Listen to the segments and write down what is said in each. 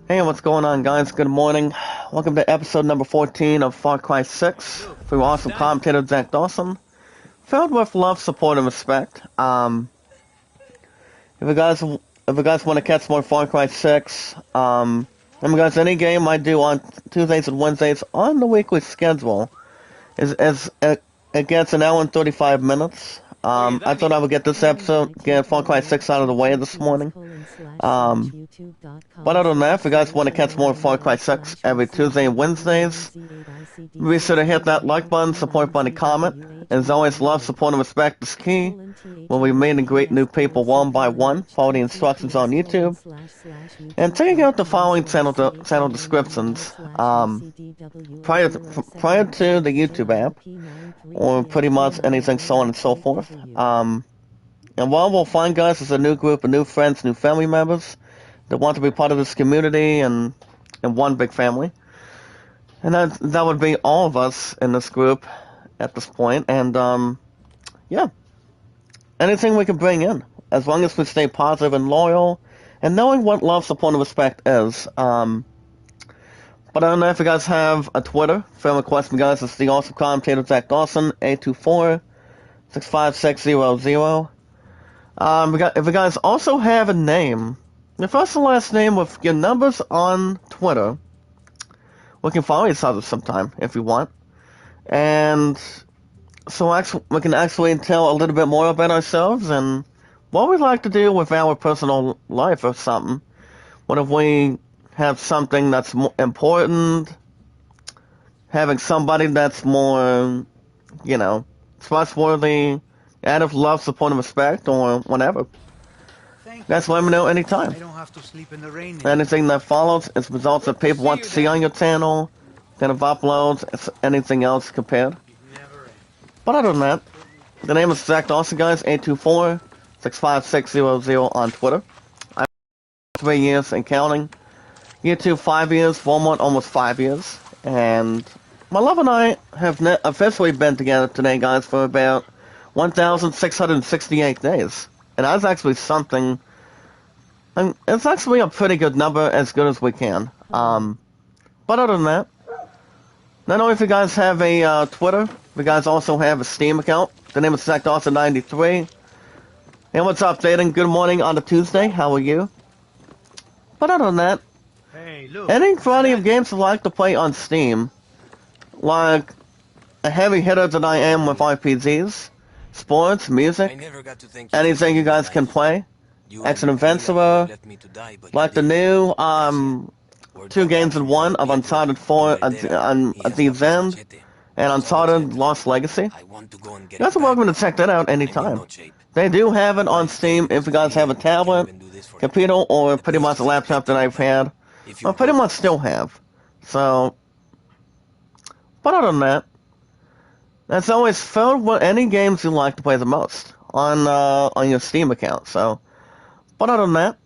Hey, what's going on, guys? Good morning. Welcome to episode number 14 of Far Cry 6 through awesome commentator Zach Dawson. Filled with love, support, and respect. If you guys want to catch more Far Cry 6, guys, any game I do on Tuesdays and Wednesdays on the weekly schedule it gets an hour and 35 minutes. I thought I would get this episode, get Far Cry 6 out of the way this morning. But other than that, if you guys want to catch more Far Cry 6 every Tuesday and Wednesdays, be sure to hit that like button, support button, comment. As always, love, support, and respect is key. When we meet and greet new people one by one, follow the instructions on YouTube. And check out the following channel descriptions prior to the YouTube app, or pretty much anything so on and so forth. And what we'll find, guys, is a new group of new friends, new family members that want to be part of this community and one big family. And that would be all of us in this group at this point. And, yeah. Anything we can bring in, as long as we stay positive and loyal, and knowing what love, support, and respect is. But I don't know if you guys have a Twitter. Friend request me, guys. It's the awesome commentator Zach Dawson, 824-656-600. If you guys also have a name, your first and last name with your numbers on Twitter, we can follow each other sometime if you want. And so we can actually tell a little bit more about ourselves and what we like to do with our personal life or something. What if we have something that's more important, having somebody that's more, trustworthy, out of love, support, and respect, or whatever. Guys, let me know anytime. I don't have to sleep in the rain. Anything that follows is results that people want to see on your channel, kind of uploads, anything else compared. But other than that, the name is Zach Dawson, guys, 824-656-600 on Twitter. I'm 3 years and counting. YouTube 5 years, Walmart almost 5 years. And my love and I have officially been together today, guys, for about 1,668 days. And that's actually something, and it's actually a pretty good number, as good as we can. But other than that, not only if you guys have a Twitter, you guys also have a Steam account. The name is Zach Dawson 93. And what's up, Jaden? Good morning on a Tuesday. How are you? But other than that, hey, look, any variety of games you like to play on Steam, like a heavy hitter that I am with RPGs, sports, music, anything you guys can play, Action Adventurer, like the new 2 games in 1 of Uncharted 4 at the end, and Uncharted Lost Legacy. You guys are welcome to check that out anytime. They do have it on Steam if you guys have a tablet, computer, or pretty much a laptop that I've had, or pretty much still have. So, but other than that, that's always filled with any games you like to play the most on your Steam account. So, but other than that,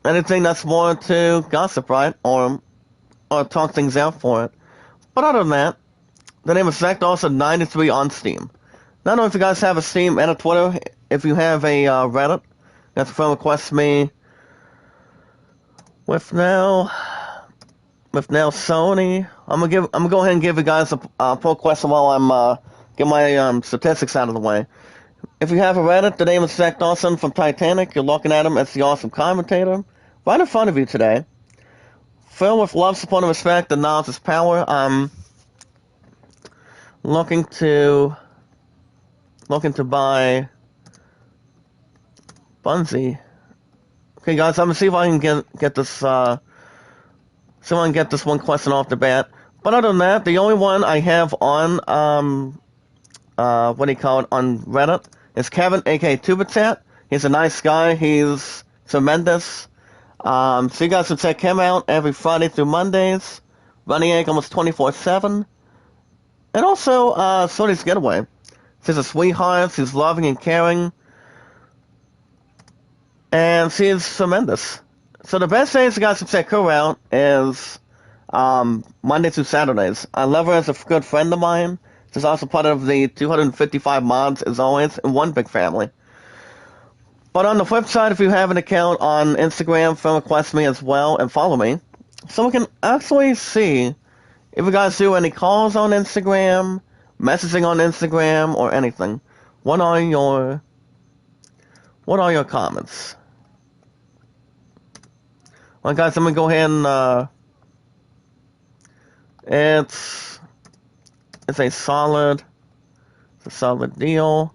anything that's more to gossip, right, or talk things out for it. But other than that, the name is Zach Dawson 93 on Steam. Not only if you guys have a Steam and a Twitter, if you have a Reddit, that's a friend request me with now Sony. I'm gonna go ahead and give you guys a poll question while I'm get my statistics out of the way. If you have a Reddit, the name is Zach Dawson from Titanic. You're looking at him as the awesome commentator right in front of you today. Filled with love, support, and respect, and knowledge is power. I'm looking to buy Bunzi. Okay, guys, I'm gonna see if I can get this. See if I can get this one question off the bat. But other than that, the only one I have on on Reddit is Kevin, aka Tubitat. He's a nice guy. He's tremendous. So you guys can check him out every Friday through Mondays. Running egg almost 24/7. And also, Sony's Getaway. She's a sweetheart. She's loving and caring. And she's tremendous. So the best days you guys can check her out is Monday through Saturdays. I love her as a good friend of mine. She's also part of the 255 mods, as always, in one big family. But on the flip side, if you have an account on Instagram, friend request me as well and follow me. so we can actually see if you guys do any calls on Instagram, messaging on Instagram, or anything. What are your comments? Well, guys, I'm gonna go ahead and it's a solid deal.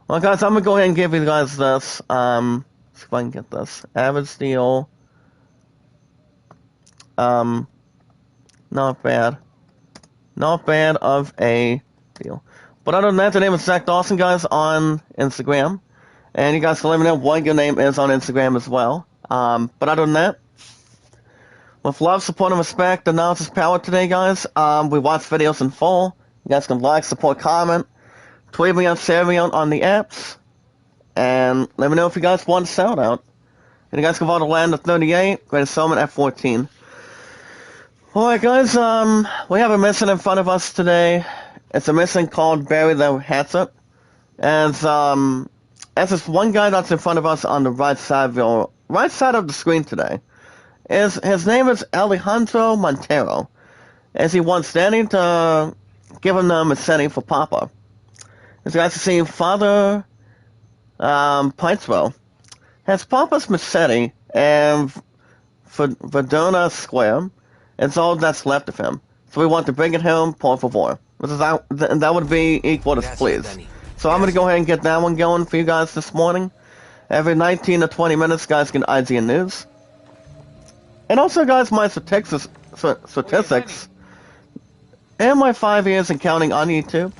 Well, guys, I'm gonna go ahead and give you guys this. See if I can get this average deal. Not bad of a deal. But other than that, the name is Zach Dawson, guys, on Instagram. And you guys can let me know what your name is on Instagram as well. But other than that, with love, support, and respect, the knowledge is power today, guys. We watch videos in full. You guys can like, support, comment, tweet me out, share me out on the apps. And let me know if you guys want a shout out. And you guys can vote to land at 38, greatest settlement at 14. Alright, guys, we have a mission in front of us today. It's a mission called Bury the Hatchet. And, as this one guy that's in front of us on the right side of the screen today. His name is Alejandro Montero, as he wants Danny to give him the machete for Papa. As you guys can see, Father Pintswell has Papa's machete and Verdona Square. It's all that's left of him. So we want to bring it home, por favor. That would be equal to please. So I'm going to go ahead and get that one going for you guys this morning. Every 19 to 20 minutes, guys get IGN News. And also, guys, my statistics and my 5 years in counting on YouTube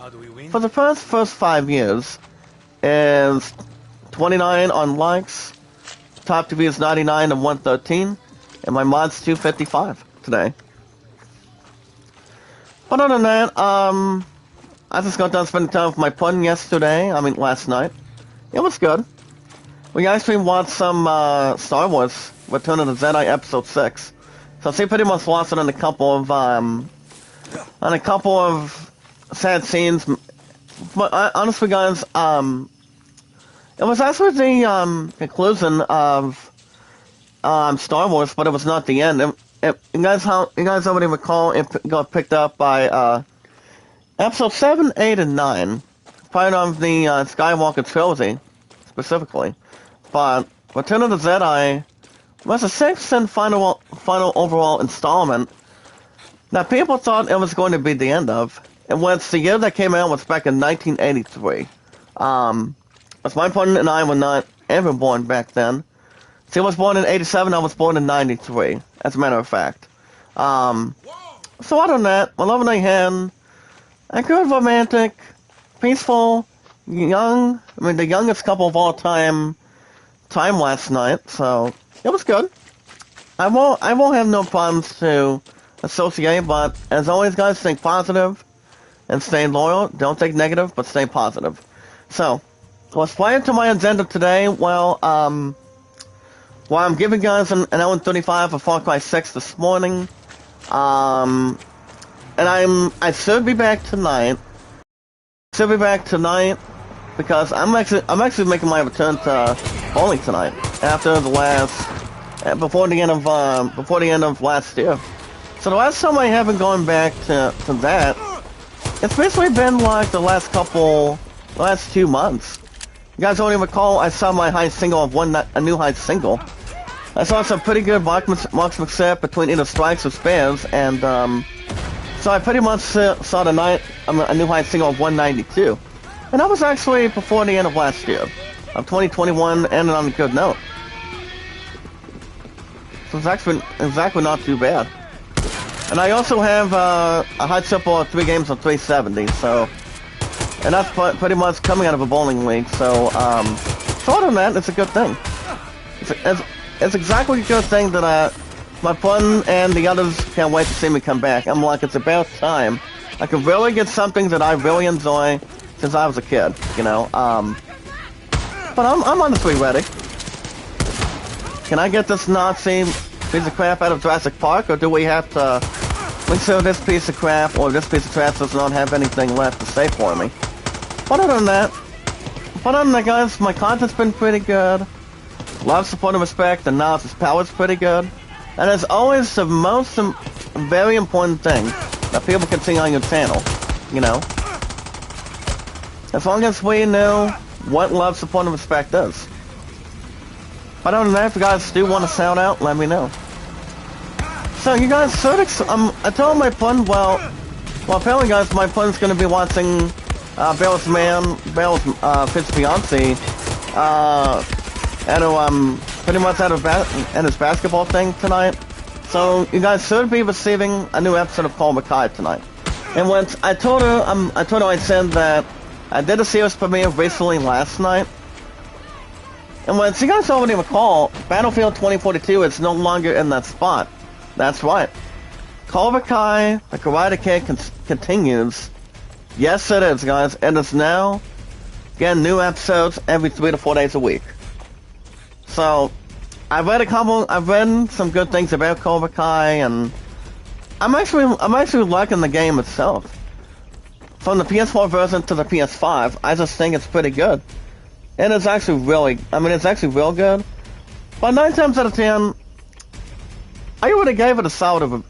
for the first 5 years is 29 on likes, top to views 99 and 113, and my mods 255 today. But other than that, I just got done spending time with my pudding last night. It was good. We actually watched some Star Wars Return of the Jedi Episode 6. So she pretty much lost it on a couple of sad scenes. But honestly, guys, it was actually the conclusion of Star Wars, but it was not the end. You guys already recall it got picked up by Episode 7, 8, and 9, part of the Skywalker trilogy, specifically. But Return of the Jedi was the 6th and final overall installment that people thought it was going to be the end of. And once the year that came out was back in 1983. As my partner and I were not ever born back then. She was born in 87, I was born in 93, as a matter of fact. So other than that, my love and I had a good, romantic, peaceful, the youngest couple of all time last night, so it was good. I won't have no problems to associate, but as always, guys, stay positive and stay loyal. Don't think negative, but stay positive. So, what's planned to my agenda today? Well, I'm giving guys an hour and 35 of Far Cry 6 this morning. And I should be back tonight. Because I'm actually making my return to bowling tonight after before the end of last year. So the last time I haven't gone back to that, it's basically been like the last 2 months. You guys don't even recall I saw my high single of a new high single. I saw some pretty good marksmanship set between either strikes or spares, and so I pretty much saw a new high single of 192. And that was actually before the end of last year, of 2021, ended on a good note. So it's actually not too bad. And I also have a high triple of 3 games on 370, so, and that's pretty much coming out of a bowling league. So, other than that, it's a good thing. It's exactly a good thing that my fun and the others can't wait to see me come back. I'm like, it's about time. I can really get something that I really enjoy since I was a kid, you know. But I'm honestly ready. Can I get this Nazi piece of crap out of Jurassic Park, or do we have to make sure this piece of crap or this piece of trash does not have anything left to say for me? But other than that, guys, my content's been pretty good. Love, support, and respect, and knowledge is power is pretty good. And it's always the most very important thing that people can see on your channel, you know? As long as we know what love, support, and respect is. But other than that, if you guys do want to sound out, let me know. So you guys, I told my plan, well, apparently guys, my plan's gonna be watching, Bale's his fiancé, pretty much at his basketball thing tonight. So you guys should be receiving a new episode of Cobra Kai tonight. And once I told her, I said that I did a series premiere recently last night. And once you guys already recall, Battlefield 2042 is no longer in that spot. That's right. Cobra Kai, the Karate Kid continues. Yes, it is, guys. It is now getting new episodes every 3 to 4 days a week. So, I've read some good things about Cobra Kai, and I'm actually liking the game itself. From the PS4 version to the PS5, I just think it's pretty good. And it's actually it's actually real good. But 9 times out of 10, I would have gave it a solid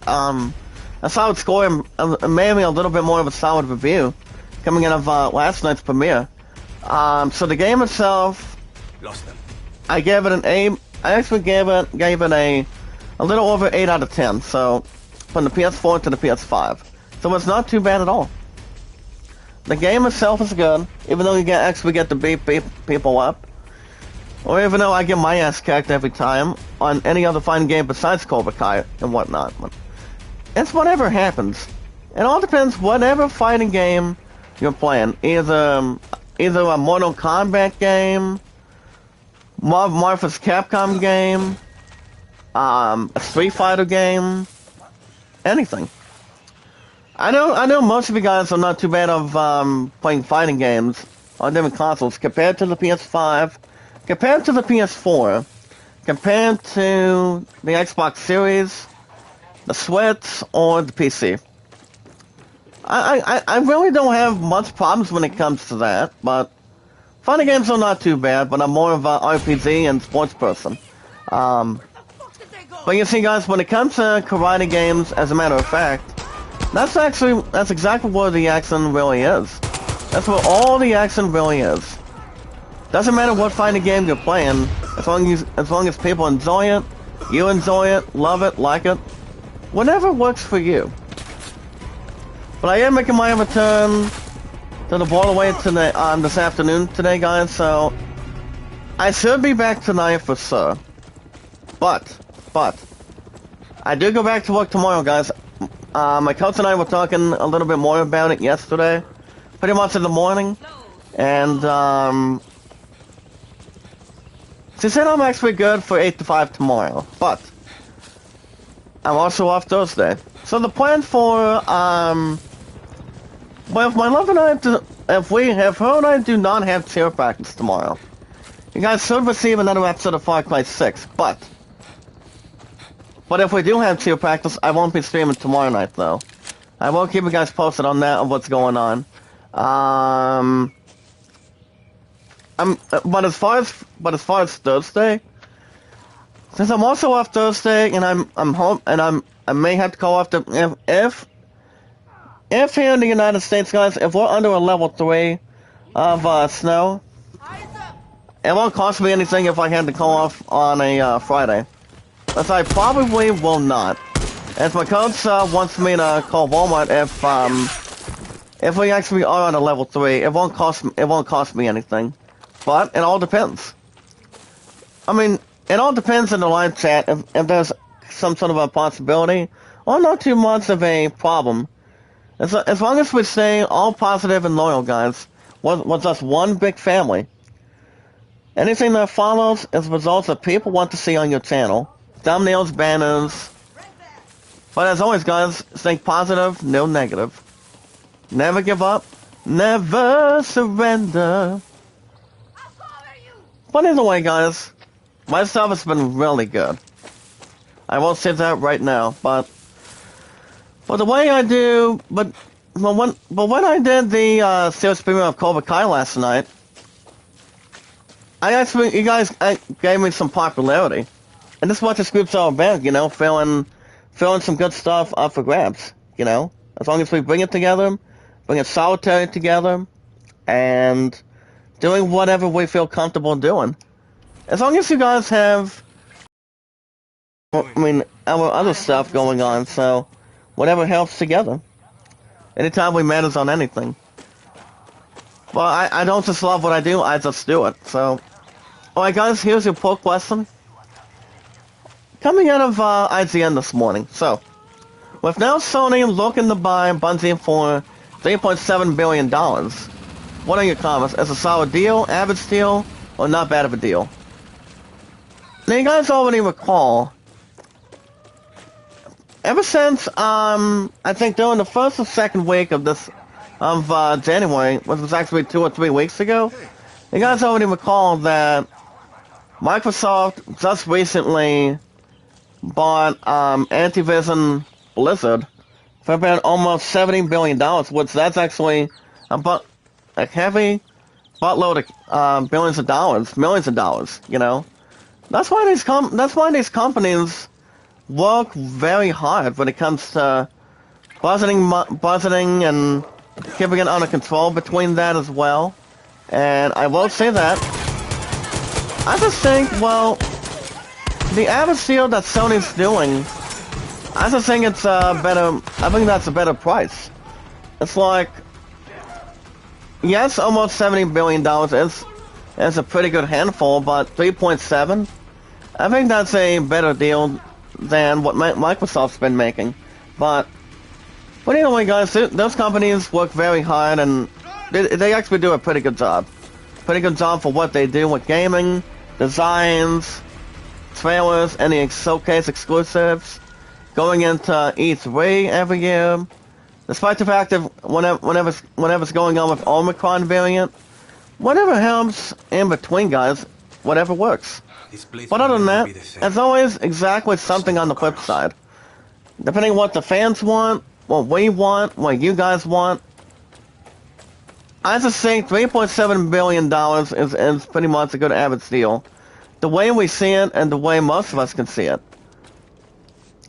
score, and maybe a little bit more of a solid review coming out of last night's premiere. So the game itself, lost them. I gave it an A. I actually gave it a little over 8 out of 10. So from the PS4 to the PS5, so it's not too bad at all. The game itself is good, even though you actually get to beat people up. Or even though I get my ass kicked every time on any other fighting game besides Cobra Kai and whatnot. It's whatever happens. It all depends whatever fighting game you're playing. Either a Mortal Kombat game, Marvel's Capcom game, a Street Fighter game, anything. I know most of you guys are not too bad of playing fighting games on different consoles compared to the PS5, compared to the PS4, compared to the Xbox Series, the Switch, or the PC. I really don't have much problems when it comes to that, but fighting games are not too bad, but I'm more of an RPG and sports person. But you see guys, when it comes to karate games, as a matter of fact, that's exactly where the action really is. That's where all the action really is. Doesn't matter what fighting game you're playing, as long as people enjoy it, you enjoy it, love it, like it, whatever works for you. But I am making my return to the Borderway this afternoon today, guys, so I should be back tonight for sure. But I do go back to work tomorrow, guys. My coach and I were talking a little bit more about it yesterday, pretty much in the morning, and she said I'm actually good for 8 to 5 tomorrow, but I'm also off Thursday. So the plan for, well, if my love and I, if her and I do not have cheer practice tomorrow, you guys should receive another episode of Far Cry 6, but if we do have cheer practice, I won't be streaming tomorrow night, though. I will keep you guys posted on that, of what's going on. But as far as Thursday, since I'm also off Thursday, and I'm home, and I may have to call off if here in the United States, guys, if we're under a level 3 of snow, it won't cost me anything if I had to call off on a Friday. But I probably will not. As my coach wants me to call Walmart if we actually are on a level 3, it won't cost me anything. But it all depends. I mean, it all depends in the live chat if there's some sort of a possibility or not too much of a problem. As long as we stay all positive and loyal, guys, we're just one big family. Anything that follows is results that people want to see on your channel. Thumbnails, banners. But as always, guys, think positive, no negative. Never give up. Never surrender. But either way, guys, my stuff has been really good. I won't say that right now, but the way I do, but when I did the series premiere of Cobra Kai last night, you guys gave me some popularity. And this is what this group's all about, you know, filling some good stuff up for grabs, you know? As long as we bring it together, bring it solitary together, and doing whatever we feel comfortable doing. As long as you guys have, I mean, our other stuff going on, so whatever helps together. Anytime we matters on anything. Well, I don't just love what I do, I just do it, so. Alright guys, here's your poll question. Coming out of IGN this morning, so. With now Sony looking to buy Bungie for $3.7 billion, what are your comments? Is it a solid deal, average deal, or not bad of a deal? Now you guys already recall, ever since, I think during the first or second week of January, which was actually 2 or 3 weeks ago, you guys already recall that Microsoft just recently bought Activision Blizzard for about almost $70 billion, which that's actually a heavy buttload of billions of dollars, millions of dollars, you know? That's why these companies work very hard when it comes to budgeting and keeping it under control between that as well. And I will say that I just think, well, the average deal that Sony's doing, I just think it's I think that's a better price. It's like, yes, almost $70 billion is a pretty good handful, but 3.7, I think that's a better deal than what Microsoft's been making. But anyway, guys, those companies work very hard, and they actually do a pretty good job. Pretty good job for what they do with gaming, designs, trailers, any showcase exclusives, going into E3 every year. Despite the fact that whenever's going on with Omicron variant, whatever helps in between, guys, whatever works. But other than that, there's always exactly something on the flip side. Depending on what the fans want, what we want, what you guys want. I just think $3.7 billion is pretty much a good average deal. The way we see it and the way most of us can see it.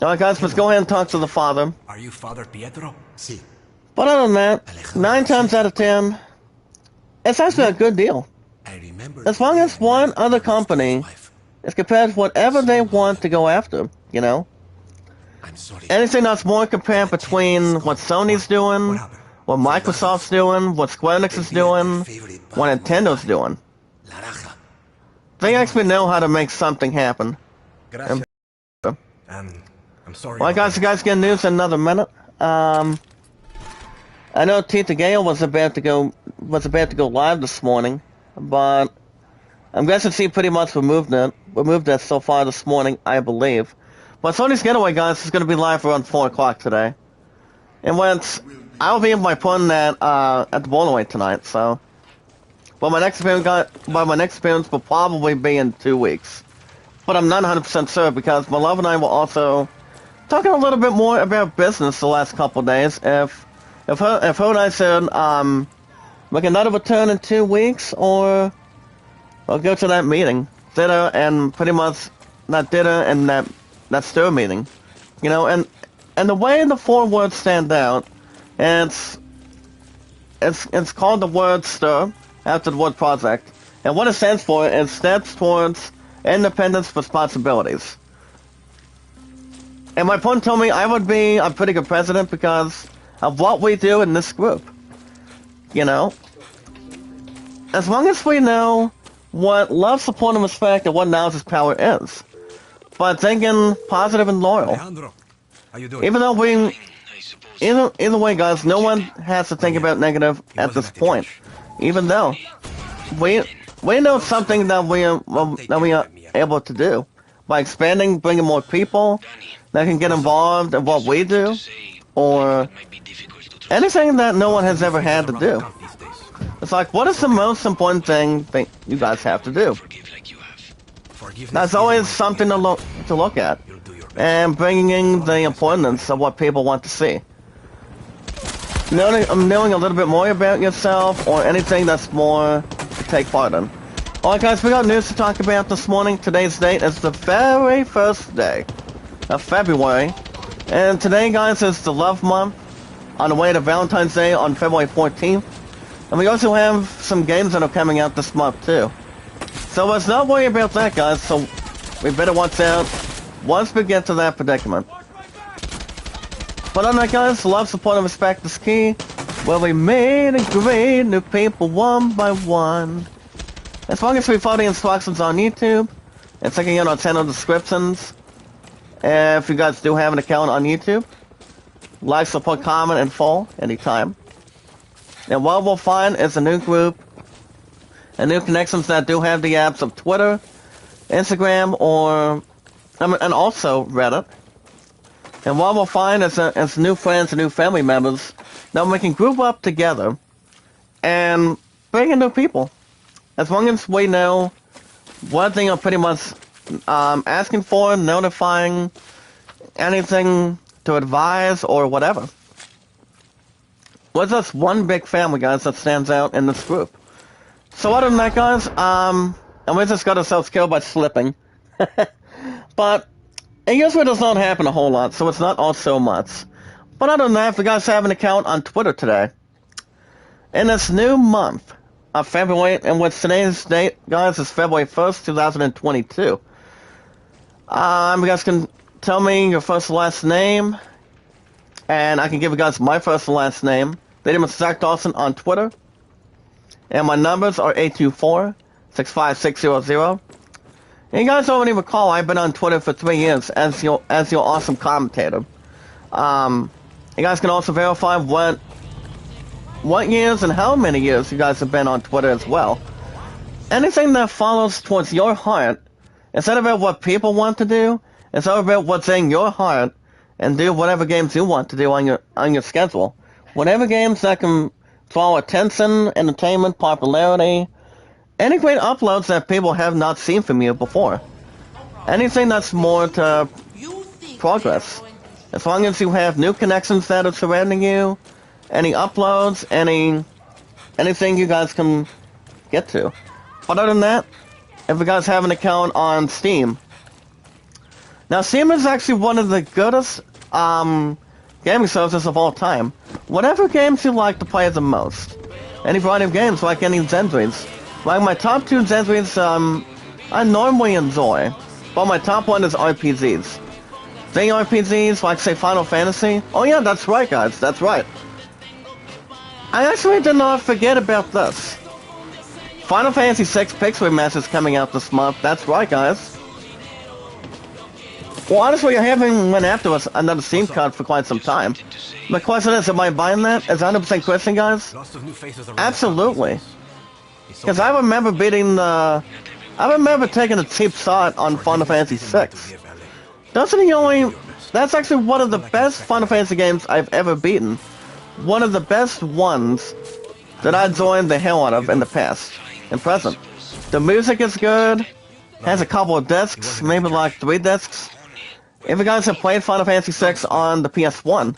Alright guys, let's go ahead and talk to the father. Are you Father Pietro? Si. But other than that, 9 times out of 10, it's actually a good deal. As long as one other company is prepared for whatever they want to go after, you know? Anything that's more compared between what Sony's doing, what Microsoft's doing, what Square Enix is doing, what Nintendo's doing. They actually know how to make something happen. I'm sorry. Well, guys, you guys get news in another minute. I know Tita Gale was about to go live this morning, but I'm guessing she pretty much removed it so far this morning, I believe. But Sony's Getaway, guys, is going to be live around 4 o'clock today. And I'll be in my pun at the Bowlerway tonight, so. But my next appearance will probably be in 2 weeks. But I'm not 100% sure because my love and I were also talking a little bit more about business the last couple of days. If her and I said, make another return in 2 weeks, or I'll go to that meeting. Dinner and pretty much that dinner and that stir meeting. You know, and the way the 4 words stand out, it's called the word stir after the word project. And what it stands for is steps towards independence responsibilities. And my point told me I would be a pretty good president because of what we do in this group. You know? As long as we know what love, support, and respect and what knowledge is power is. But thinking positive and loyal. Alejandro, how you doing? Even though either way, guys, no one has to think about negative at this point. Even though we know something that we are able to do by expanding, bringing more people that can get involved in what we do, or anything that no one has ever had to do. It's like, what is the most important thing that you guys have to do? That's always something to look at, and bringing in the importance of what people want to see. Knowing a little bit more about yourself, or anything that's more to take part in. Alright guys, we got news to talk about this morning. Today's date is the very first day of February. And today, guys, is the Love Month on the way to Valentine's Day on February 14th. And we also have some games that are coming out this month, too. So let's not worry about that, guys. So we better watch out once we get to that predicament. But on that, guys, love, support, and respect is key. Where we made and greet new people one by one. As long as we follow the instructions on YouTube and checking out our channel descriptions, if you guys do have an account on YouTube, like, support, comment, and follow anytime. And what we'll find is a new group and new connections that do have the apps of Twitter, Instagram, and also Reddit. And what we'll find is new friends and new family members that we can group up together and bring in new people. As long as we know what they are pretty much asking for, notifying, anything to advise or whatever. We're just one big family, guys, that stands out in this group. So other than that, guys, and we just got ourselves killed by slipping. But it usually does not happen a whole lot, so it's not all so much. But other than that, if you guys have an account on Twitter today, in this new month of February, and with today's date, guys, is February 1st, 2022. You guys can tell me your first and last name, and I can give you guys my first and last name. The name is Zach Dawson on Twitter, and my numbers are 824-65600. And you guys already recall I've been on Twitter for 3 years as your awesome commentator. You guys can also verify what years and how many years you guys have been on Twitter as well. Anything that follows towards your heart, instead of about what people want to do, it's all about what's in your heart, and do whatever games you want to do on your schedule. Whatever games that can draw attention, entertainment, popularity, any great uploads that people have not seen from you before. Anything that's more to progress. As long as you have new connections that are surrounding you, any uploads, anything you guys can get to. But other than that, if you guys have an account on Steam. Now, Steam is actually one of the goodest gaming services of all time. Whatever games you like to play the most. Any variety of games, like any genres. Like my top 2 genres, I normally enjoy. But my top 1 is RPGs. JRPGs, like say Final Fantasy. Oh yeah, that's right, guys, that's right. I actually did not forget about this. Final Fantasy VI Pixel Remaster is coming out this month. That's right, guys. Well, honestly, I haven't went after another Steam card for quite some time. The question is, am I buying that? Is 100% Christian, guys? Absolutely. Because I remember taking a cheap shot on Final Fantasy VI. That's actually one of the best Final Fantasy games I've ever beaten. One of the best ones that I enjoyed the hell out of in the past and present. The music is good, has a couple of discs, maybe like 3 discs. If you guys have played Final Fantasy VI on the PS1,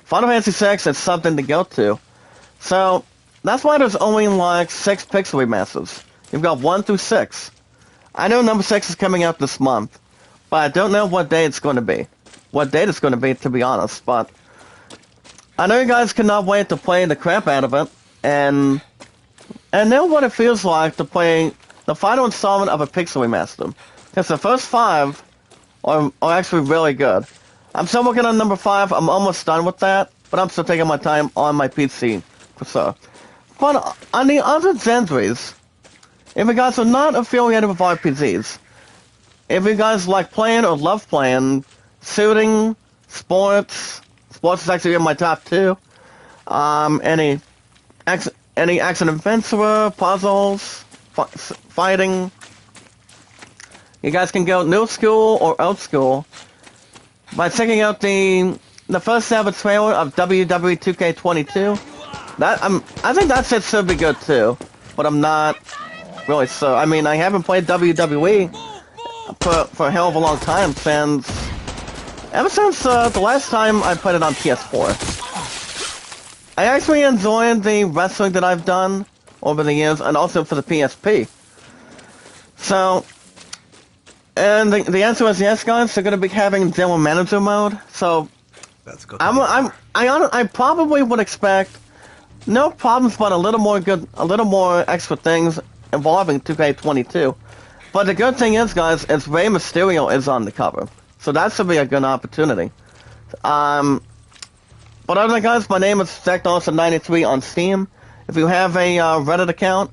Final Fantasy VI is something to go to. So, that's why there's only like 6 pixel remasters. You've got 1 through 6. I know number 6 is coming out this month, but I don't know what day it's going to be. What date it's going to be, to be honest, but I know you guys cannot wait to play the crap out of it, and know what it feels like to play the final installment of a pixel remaster. Because the first 5 are actually really good. I'm still working on number 5, I'm almost done with that, but I'm still taking my time on my PC, for sure. But on the other genres, if you guys are not affiliated with RPGs, if you guys like playing or love playing, shooting, sports is actually in my top 2. Any action adventure, puzzles, fighting. You guys can go new school or old school by checking out the first ever trailer of WWE 2K22. I think that shit should be good too, but I'm not really sure. I mean, I haven't played WWE for a hell of a long time ever since the last time I played it on PS4. I actually enjoyed the wrestling that I've done over the years, and also for the PSP. So, and the answer is yes, guys. They're going to be having general manager mode. So, That's good. I probably would expect no problems, but a little more extra things involving 2K22. But the good thing is, guys, is Rey Mysterio is on the cover, so that should be a good opportunity. But other than that, guys, my name is ZachDawson93 on Steam. If you have a Reddit account,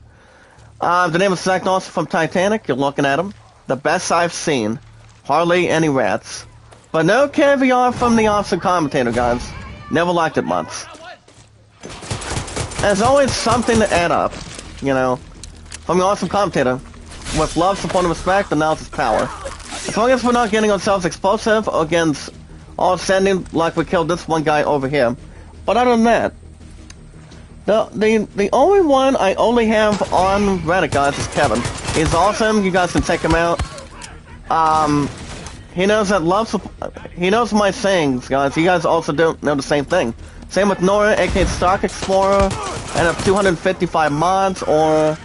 the name is Zach Dawson from Titanic. You're looking at him. The best I've seen. Hardly any rats. But no caviar from the awesome commentator, guys. Never liked it much. There's always something to add up, you know, from the awesome commentator. With love, support, and respect, and now it's power. As long as we're not getting ourselves explosive against all sending like we killed this one guy over here. But other than that, the only one I only have on Reddit, guys, is Kevin. He's awesome. You guys can check him out. He knows that he knows my sayings, guys. You guys also don't know the same thing. Same with Nora, aka Stock Explorer, and have 255 mods, or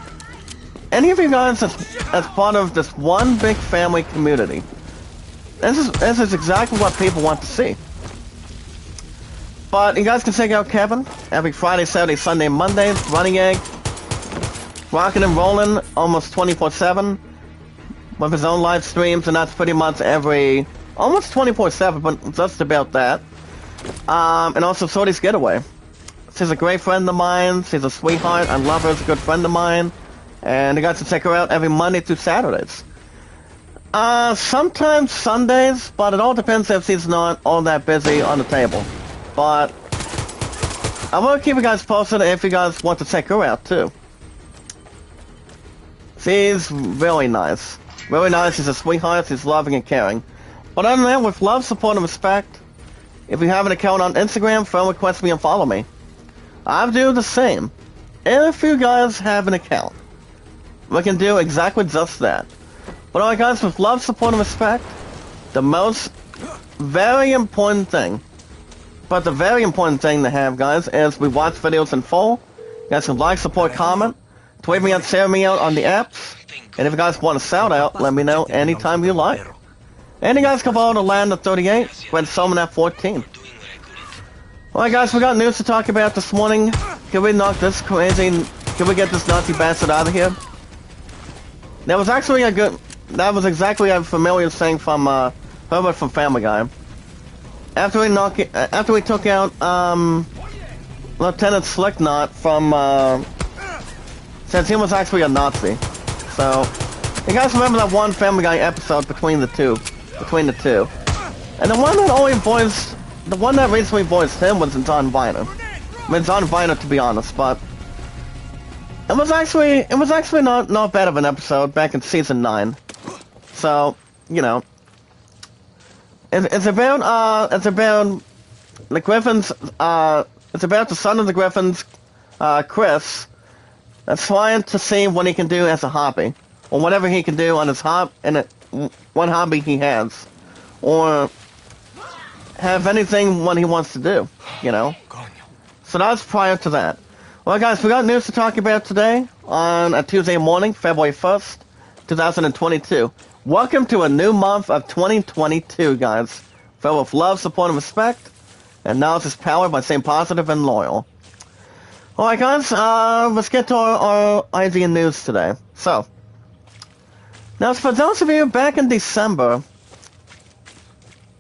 any of you guys as part of this one big family community. This is exactly what people want to see. But you guys can check out Kevin every Friday, Saturday, Sunday, Mondays, Running Egg, rocking and rolling almost 24/7 with his own live streams, and that's pretty much almost 24/7, but just about that. And also Sorty's Getaway. She's a great friend of mine. She's a sweetheart. I love her as a good friend of mine. And you guys can check her out every Monday through Saturdays. Sometimes Sundays, but it all depends if she's not all that busy on the table. But I will keep you guys posted if you guys want to check her out too. She's really nice. Really nice. She's a sweetheart. She's loving and caring. But other than that, with love, support, and respect, if you have an account on Instagram, friend request me and follow me. I do the same. If you guys have an account, we can do exactly just that. But alright, guys, with love, support, and respect, the most very important thing, but the very important thing to have, guys, is we watch videos in full. You guys can like, support, comment, tweet me out, share me out on the apps, and if you guys want a shout out, let me know anytime you like. And you guys can follow the land of 38, when summon at 14. Alright, guys, we got news to talk about this morning. Can we knock this crazy, can we get this Nazi bastard out of here? That was exactly a familiar saying from Herbert from Family Guy. After we took out Lieutenant Slicknot from since he was actually a Nazi. So you guys remember that one Family Guy episode between the two. And the one that recently voiced him was John Viner. I mean, John Viner, to be honest, but it was actually not bad of an episode back in season 9. So, you know, it's about the Griffins. It's about the son of the Griffins, Chris, that's trying to see what he can do as a hobby, or whatever he can do on his one hobby he has, or have anything what he wants to do, you know. So that's prior to that. Well, guys, we got news to talk about today on a Tuesday morning, February 1st, 2022. Welcome to a new month of 2022, guys. Filled with love, support, and respect. And now it's powered by staying positive and loyal. Alright, guys, let's get to our ID news today. So, now for those of you back in December,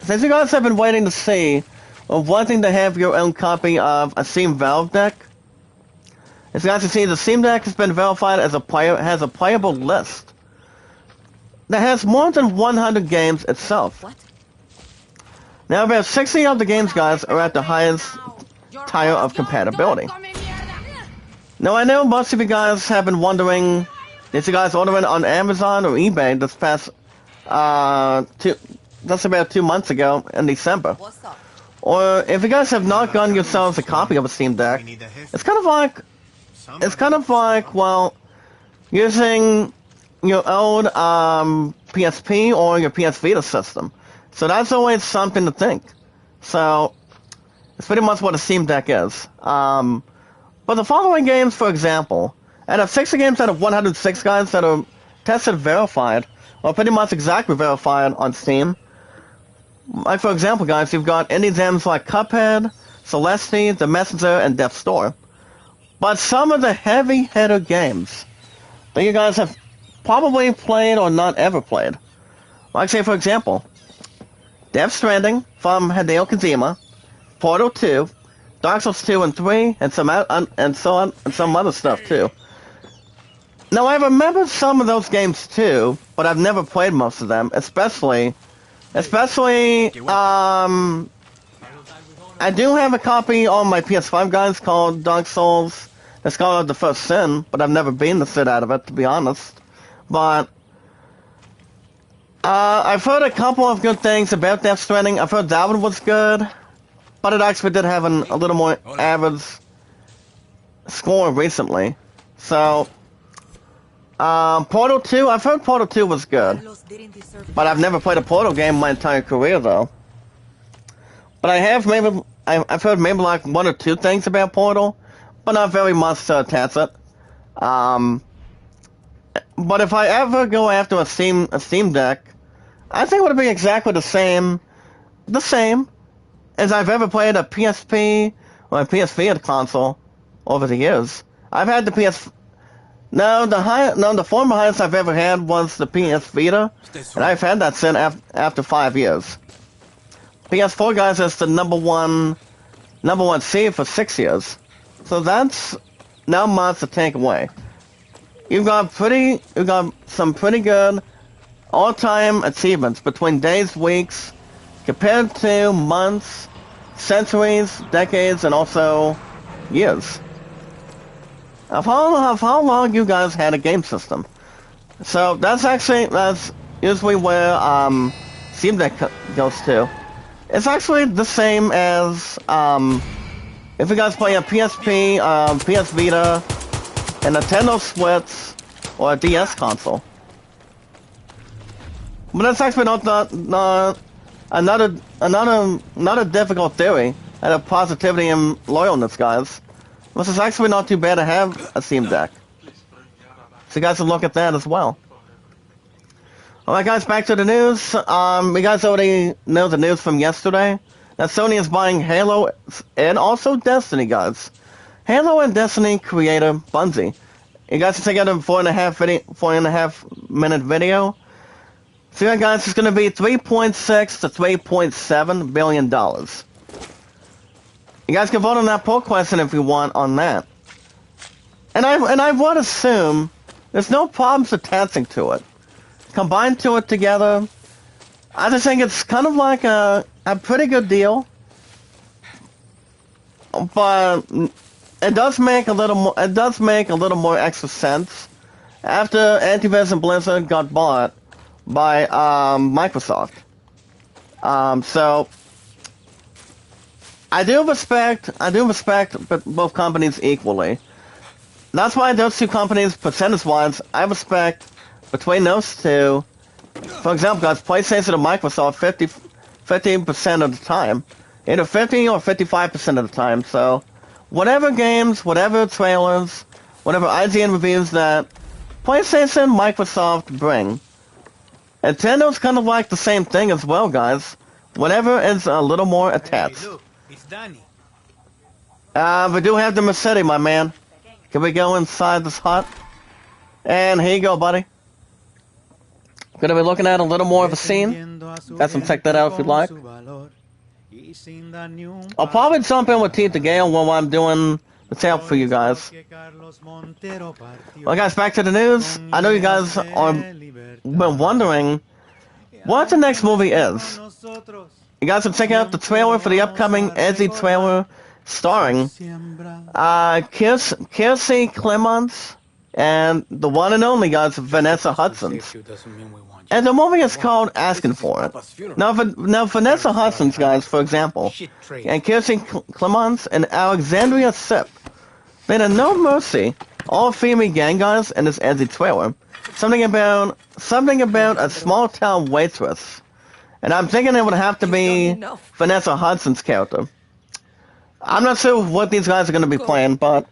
since you guys have been waiting to see or wanting to have your own copy of a Steam Valve deck, as you guys can see, the Steam Deck has been verified as has a playable list that has more than 100 games itself. What? Now, about 60 of the games, guys, are at the highest tier of compatibility. Now, I know most of you guys have been wondering, did you guys order it on Amazon or eBay this past, that's about 2 months ago in December? Or if you guys have not gotten yourselves a copy of a Steam Deck, it's kind of like, well, using your old PSP or your PS Vita system. So that's always something to think. So it's pretty much what a Steam Deck is. But the following games, for example, out of 60 games out of 106 guys that are tested verified, or pretty much exactly verified on Steam. Like, for example, guys, you've got indie gems like Cuphead, Celeste, The Messenger, and Death's Door. But some of the heavy-hitter games that you guys have probably played or not ever played. Like, say, for example, Death Stranding from Hideo Kojima, Portal 2, Dark Souls 2 and 3, and some other stuff, too. Now, I remember some of those games, too, but I've never played most of them, especially, I do have a copy on my PS5, guys, called Dark Souls. It's called The First Sin, but I've never beaten the shit out of it, to be honest. But, I've heard a couple of good things about Death Stranding. I've heard that one was good, but it actually did have a little more average score recently. So, Portal 2, I've heard Portal 2 was good, but I've never played a Portal game in my entire career, though. But I've heard maybe like one or two things about Portal, but not very much to attach it. But if I ever go after a Steam Deck, I think it would be exactly the same as I've ever played a PSP or a PS Vita console over the years. I've had the the former highest I've ever had was the PS Vita, and I've had that since after 5 years. PS4, guys, is the number one seed for 6 years, so that's not much to take away. You've got some pretty good all-time achievements between days, weeks, compared to months, centuries, decades, and also years. Of how long you guys had a game system. So that's usually where Steam Deck goes to. It's actually the same as if you guys play a PSP, PS Vita, a Nintendo Switch, or a DS console. But that's actually not another difficult theory out of positivity and loyalness, guys. This is actually not too bad to have a Steam Deck. So you guys can look at that as well. Alright, guys, back to the news. You guys already know the news from yesterday. That Sony is buying Halo and also Destiny, guys. Halo and Destiny creator Bungie. You guys can check out a 4.5 minute video. So yeah, guys, it's going to be $3.6 to $3.7 billion. You guys can vote on that poll question if you want on that. And I would assume there's no problems attaching to it. Combined to it together, I just think it's kind of like a pretty good deal. But it does make a little more extra sense after Activision and Blizzard got bought by Microsoft. So I do respect both companies equally. That's why those two companies, percentage-wise, I respect between those two. For example, guys, PlayStation and Microsoft 15% of the time, either 50 or 55% of the time. So whatever games, whatever trailers, whatever IGN reviews that PlayStation, Microsoft bring, Nintendo's kind of like the same thing as well, guys. Whatever is a little more attached. Hey, look, it's Danny. We do have the Mercedes, my man. Can we go inside this hut? And here you go, buddy. Gonna be looking at a little more of a scene. Guys can check that out if you'd like. I'll probably jump in with Teeth to Gale while I'm doing the tale for you guys. Well, guys, back to the news. I know you guys are been wondering what the next movie is. You guys can check out the trailer for the upcoming edgy trailer starring Kiersey Clemons and the one and only, guys, Vanessa Hudgens. And the movie is called Asking For It. Now Vanessa Hudgens, guys, for example, and Kiersey Clemons and Alexandria Sip, they had No Mercy, all-female gang, guys, in this edgy trailer. Something about a small-town waitress. And I'm thinking it would have to be Vanessa Hudson's character. I'm not sure what these guys are going to be playing, but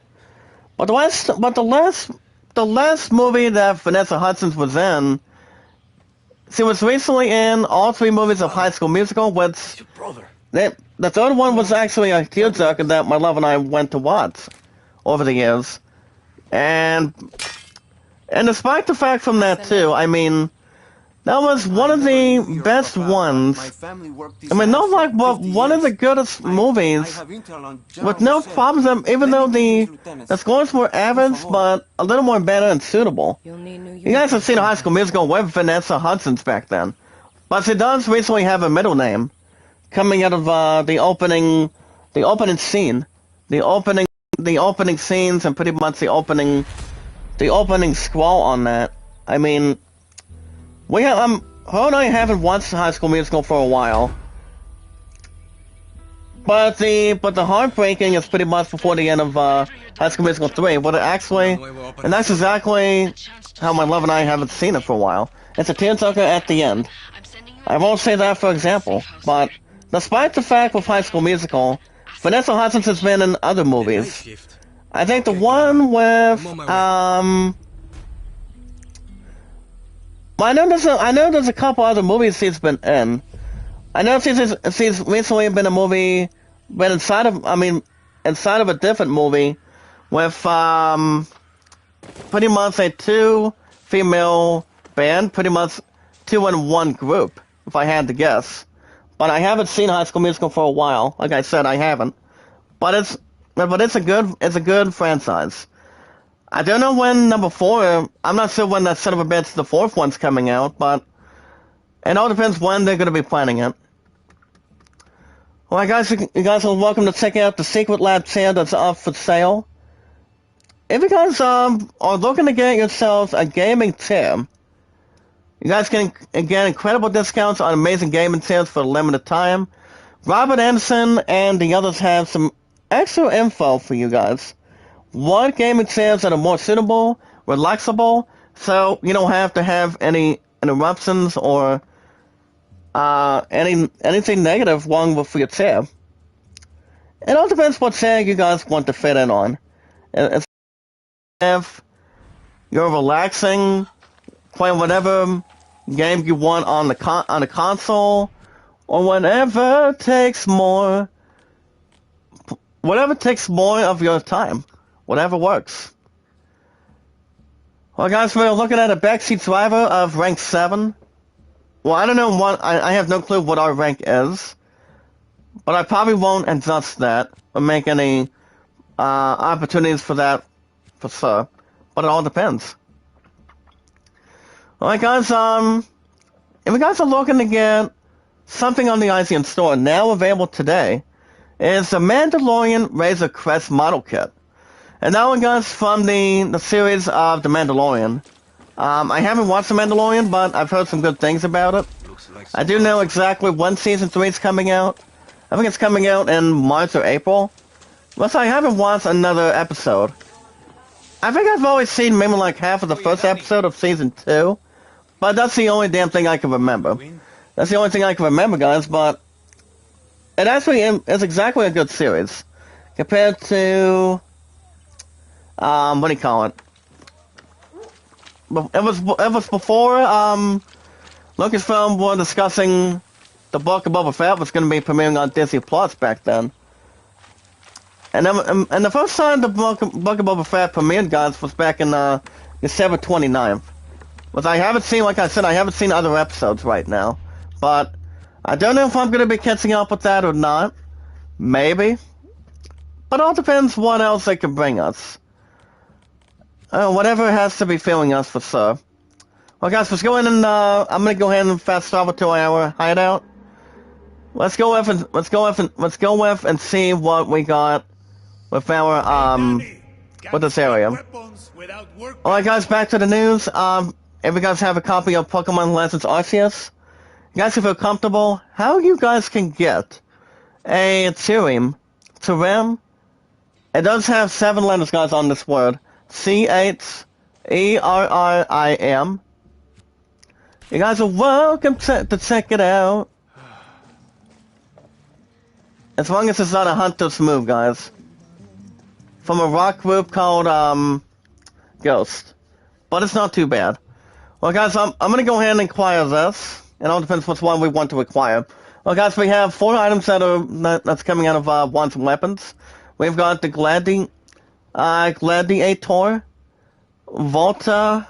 the last the last movie that Vanessa Hudgens was in, she was recently in all 3 movies of High School Musical, which the third one was actually a tearjerker that my love and I went to watch over the years. And despite the fact from that too, I mean, that was one of the best ones. I mean, not like one of the goodest movies with no problems, even though the scores were average, but a little more better and suitable. You guys have seen High School Musical with Vanessa Hudgens back then, but she does recently have a middle name coming out of the opening scene, the opening scenes, and pretty much the opening scroll on that. I mean, her and I haven't watched High School Musical for a while, but the heartbreaking is pretty much before the end of High School Musical 3. But and that's exactly how my love and I haven't seen it for a while. It's a tearjerker at the end. I won't say that for example, but despite the fact with High School Musical, Vanessa Hudgens has been in other movies. I think the one with I know there's a couple other movies she's been in. I know she's recently been inside of a different movie with pretty much a 2-female band, pretty much 2 in 1 group, if I had to guess. But I haven't seen High School Musical for a while. Like I said, I haven't. But it's a good franchise. I don't know when number 4. I'm not sure when that son of a bitch, the 4th one's coming out, but it all depends when they're going to be planning it. Well, guys, you guys are welcome to check out the Secret Lab chair that's up for sale. If you guys are looking to get yourselves a gaming chair, you guys can get incredible discounts on amazing gaming chairs for a limited time. Robert Anderson and the others have some extra info for you guys. What gaming chairs that are more suitable, relaxable, so you don't have to have any interruptions or anything negative wrong with your chair. It all depends what chair you guys want to fit in on. If you're relaxing, playing whatever game you want on the console, or whatever takes more of your time, whatever works. Well, guys, we're looking at a backseat driver of rank 7. Well, I don't know what I have no clue what our rank is, but I probably won't adjust that or make any opportunities for that for sure. But it all depends. Alright, guys, if you guys are looking to get something on the IGN store now available today, is the Mandalorian Razor Crest model kit. And that one, guys, from the series of The Mandalorian. I haven't watched The Mandalorian, but I've heard some good things about it. I do know exactly when Season 3 is coming out. I think it's coming out in March or April. Unless I haven't watched another episode. I think I've always seen maybe like half of the first episode of Season 2. But that's the only damn thing I can remember. That's the only thing I can remember, guys, but it actually is exactly a good series. Compared to, what do you call it? It was before, Lucasfilm were discussing the Book of Boba Fett was going to be premiering on Disney Plus back then. And the first time the Book of Boba Fett premiered, guys, was back in, December 29th. But I haven't seen, like I said, I haven't seen other episodes right now. But I don't know if I'm going to be catching up with that or not. Maybe. But it all depends what else they can bring us. Whatever has to be filling us for sure. Well, guys, let's go in and I'm going to go ahead and fast travel to our hideout. Let's go with and see what we got with our with this area. Alright, guys, back to the news. If you guys have a copy of Pokemon Legends Arceus, you guys feel comfortable, how you guys can get a Tyrim. It does have 7 letters, guys, on this word. C-H-E-R-R-I-M. You guys are welcome to check it out. As long as it's not a Hunter's move, guys. From a rock group called, Ghost. but it's not too bad. Well, guys, I'm going to go ahead and acquire this. It all depends which one we want to acquire. Well, guys, we have 4 items that's coming out of wands and weapons. We've got the Gladiator, Volta,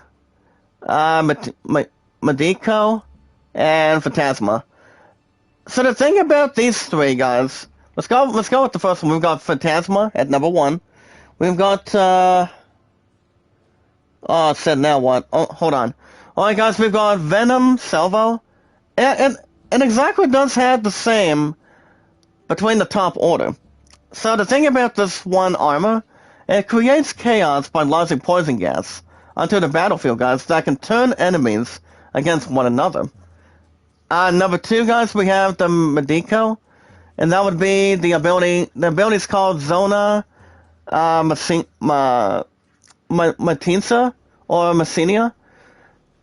Medico, and Phantasma. So the thing about these 3, guys, let's go with the first one. We've got Phantasma at number 1. We've got it said now what? Oh, hold on. Alright, guys, we've got Venom, Salvo, and exactly does have the same between the top order. So the thing about this one armor, it creates chaos by launching poison gas onto the battlefield, guys, that can turn enemies against one another. Number 2, guys, we have the Medico, and that would be the ability. The ability is called Zona Matinsa or Messenia.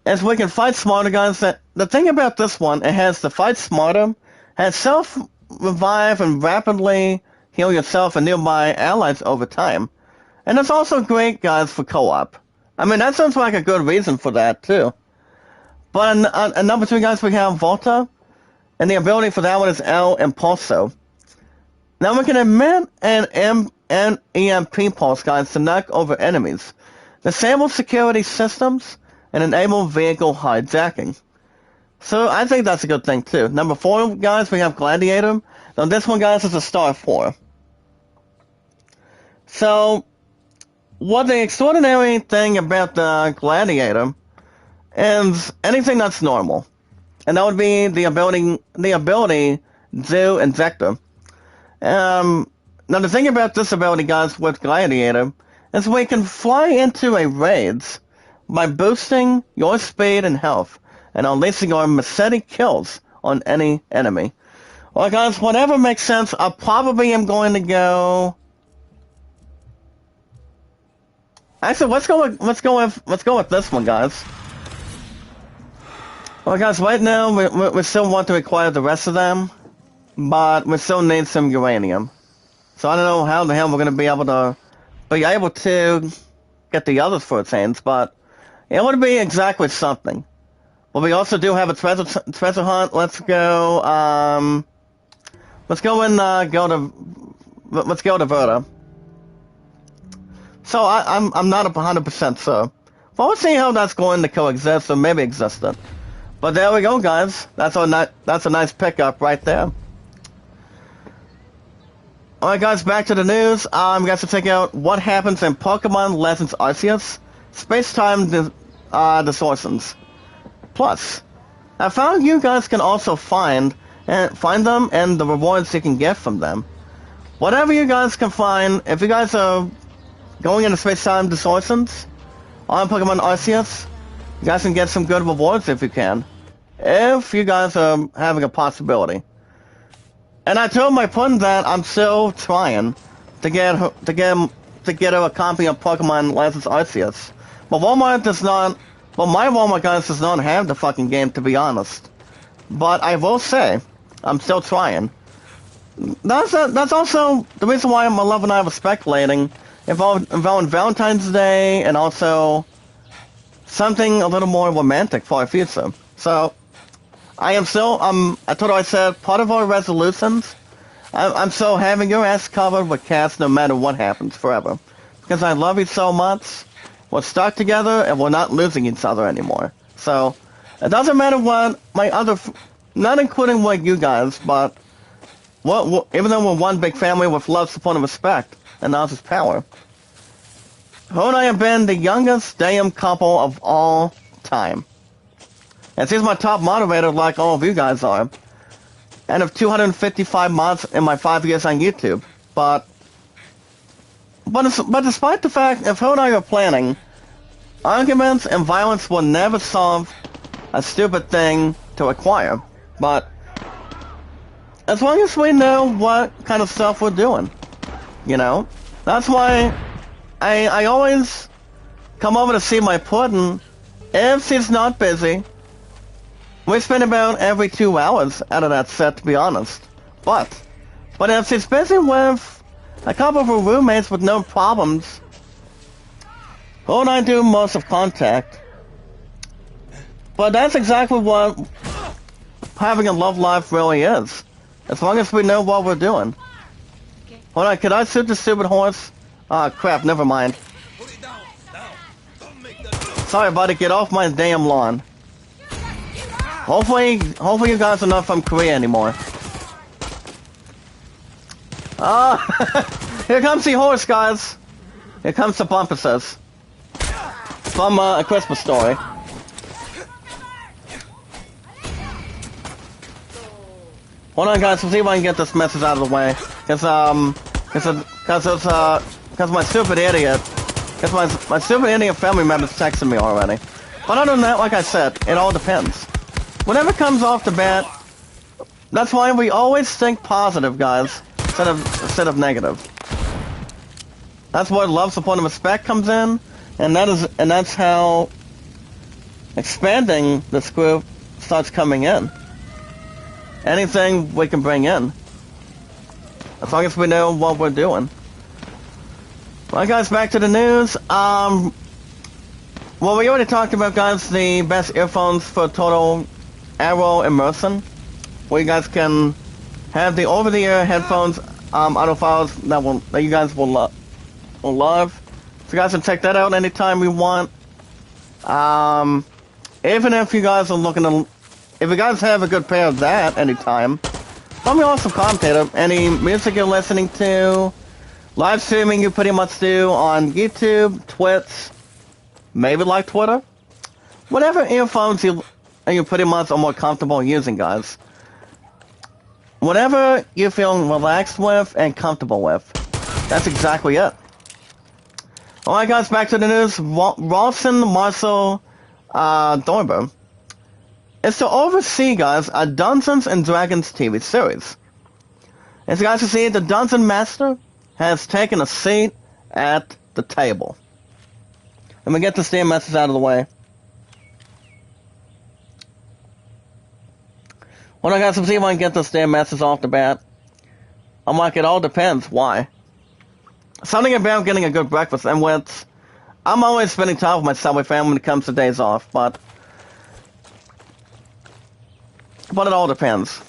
As we can fight smarter, guys. The thing about this one, it has the fight smarter, has self-revive and rapidly heal yourself and nearby allies over time. And it's also great, guys, for co-op. I mean, that sounds like a good reason for that, too. But at number 3, guys, we have Volta, and the ability for that one is El Impulso. Now we can emit an EMP pulse, guys, to knock over enemies, disable security systems, and enable vehicle hijacking. So I think that's a good thing, too. Number 4, guys, we have Gladiator. Now this one, guys, is a star 4. So, what the extraordinary thing about the Gladiator is anything that's normal. And that would be the ability Zoo Injector. Now the thing about this ability, guys, with Gladiator, is we can fly into a raids by boosting your speed and health, and unleashing our machete kills on any enemy. Well, guys, whatever makes sense, I probably am going to go. Actually, let's go with this one, guys. Well, guys, right now we still want to acquire the rest of them, but we still need some uranium. So I don't know how the hell we're going to be able to get the others for its hands, but it would be exactly something. Well, we also do have a treasure hunt. Let's go and go to Volta. So I'm not 100% sure. But we'll see how that's going to coexist, or maybe exist it. But there we go, guys. That's a nice pickup right there. Alright, guys, back to the news. We got to check out what happens in Pokemon Legends Arceus Space-Time Distortions. Plus, I found you guys can also find them and the rewards you can get from them. Whatever you guys can find, if you guys are going into Space-Time Distortions on Pokemon Arceus, you guys can get some good rewards if you can. If you guys are having a possibility. And I told my friend that I'm still trying to get her a copy of Pokemon Legends Arceus. But Walmart does not. Well, my Walmart, guys, does not have the fucking game, to be honest. But I will say, I'm still trying. That's also the reason why my love and I were speculating involving Valentine's Day and also something a little more romantic for our future. So, I am still, I told her, I said, part of our resolutions, I'm still having your ass covered with cats no matter what happens forever. Because I love you so much, we're stuck together and we're not losing each other anymore. So, it doesn't matter what my other, not including what you guys, but even though we're one big family with love, support, and respect, and ours is power. Her and I have been the youngest damn couple of all time. And she's my top moderator like all of you guys are. And of 255 mods in my 5 years on YouTube. But despite the fact, if her and I are planning, arguments and violence will never solve a stupid thing to acquire. But as long as we know what kind of stuff we're doing, you know? That's why I always come over to see my pudding if she's not busy. We spend about every 2 hours out of that set, to be honest. But if she's busy with a couple of her roommates with no problems, Who and I do most of contact. But that's exactly what having a love life really is. As long as we know what we're doing. Hold on, can I shoot the stupid horse? Ah, crap, never mind. Sorry, buddy, get off my damn lawn. Hopefully you guys don't know from Korea anymore. Here comes the horse, guys. Here comes the bumpers. From A Christmas Story. Hold on, guys. Let's see if I can get this message out of the way. Cause my stupid idiot. Cause my stupid idiot family members texted me already. But other than that, like I said, it all depends. Whatever comes off the bat, that's why we always think positive, guys, instead of negative. That's where love, support, and respect comes in, and that's how expanding this group starts coming in. Anything we can bring in, as long as we know what we're doing. Well, guys, back to the news. Well, we already talked about, guys, the best earphones for total audio immersion, where you guys can have the over-the-ear headphones, audio files that you guys will love. So you guys can check that out anytime you want. Even if you guys are looking to, if you guys have a good pair of that anytime, let me also commentator. Any music you're listening to, live streaming you pretty much do on YouTube, Twitch, maybe like Twitter, whatever earphones you pretty much are more comfortable using, guys. Whatever you feel relaxed with and comfortable with, that's exactly it. Alright, guys, back to the news. Rawson Marcel Dorber is to oversee, guys, a Dungeons and Dragons TV series. As you guys can see, the Dungeon Master has taken a seat at the table. Let me get the damn message out of the way. Well, I got some see if I can get this damn message off the bat. I'm like, it all depends. Why? Something about getting a good breakfast, and I'm always spending time with my Subway family when it comes to days off, but it all depends.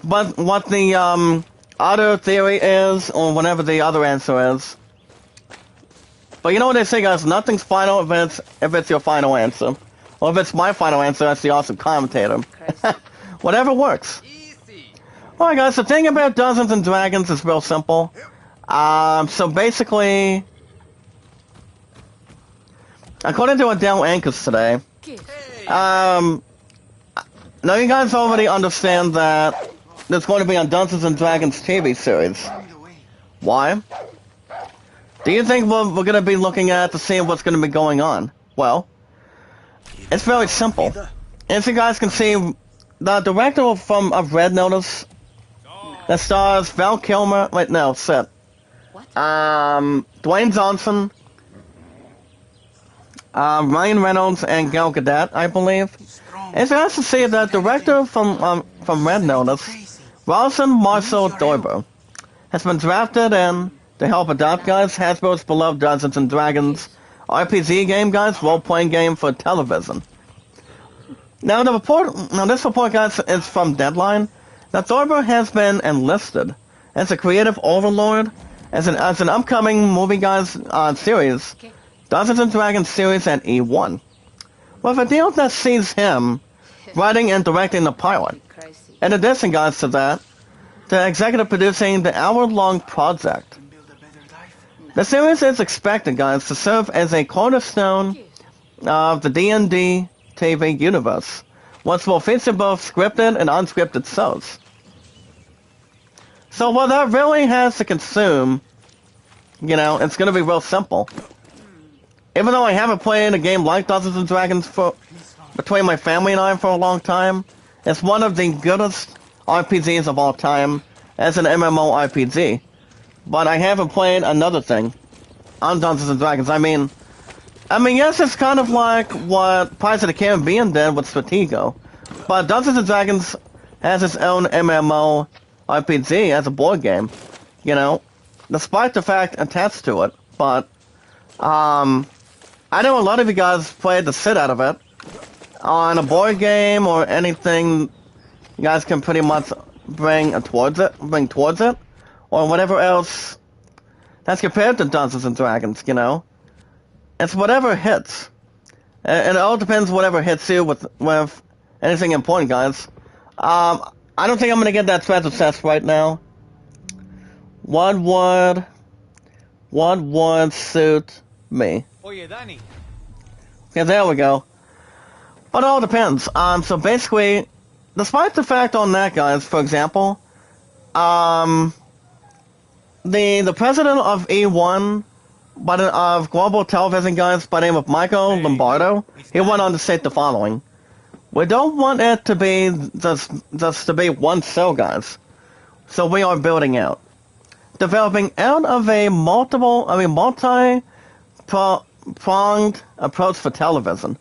But what the other theory is, or whatever the other answer is. But you know what they say, guys? Nothing's final if it's your final answer. Or if it's my final answer, that's the awesome commentator. Whatever works. Alright, guys, the thing about Dungeons and Dragons is real simple. So basically, according to Adele Anchors today, now you guys already understand that there's going to be a Dungeons and Dragons TV series. Why? Do you think we're going to be looking at to see what's going to be going on? Well, it's very simple. As you guys can see, the director of Red Notice, that stars Val Kilmer, Dwayne Johnson, Ryan Reynolds, and Gal Gadot, I believe. As you guys can see, the director from Red Notice, Rawson Marcel Dorber, has been drafted in to help adapt, guys, Hasbro's beloved Dungeons and Dragons RPG game, guys, role-playing game for television. Now this report, guys, is from Deadline. Now Dorber has been enlisted as a creative overlord as an upcoming movie, guys, series, Dungeons and Dragons series at E1, with a deal that sees him writing and directing the pilot. In addition, guys, to that, the executive producing the hour-long project. The series is expected, guys, to serve as a cornerstone of the D&D TV universe, which will feature both scripted and unscripted shows. So what that really has to consume, you know, it's going to be real simple. Even though I haven't played a game like Dungeons and Dragons between my family and I for a long time, it's one of the goodest RPGs of all time as an MMORPG. But I haven't played another thing on Dungeons and Dragons. I mean, yes, it's kind of like what Pirates of the Caribbean did with Stratego. But Dungeons and Dragons has its own MMORPG as a board game, you know, despite the fact attached to it. But I know a lot of you guys played the shit out of it. On a board game or anything, you guys can pretty much bring towards it, or whatever else that's compared to Dungeons and Dragons, you know? It's whatever hits. And it all depends whatever hits you with anything important, guys. I don't think I'm gonna get that treasure chest right now. What would suit me? Oye, Danny. Okay, there we go. But it all depends. So basically, despite the fact on that, guys, for example, the president of E1, of Global Television, guys, by the name of Michael Lombardo, he went on to state the following: we don't want it to be just to be one show, guys. So we are building out, developing out of a multi-pronged approach for television.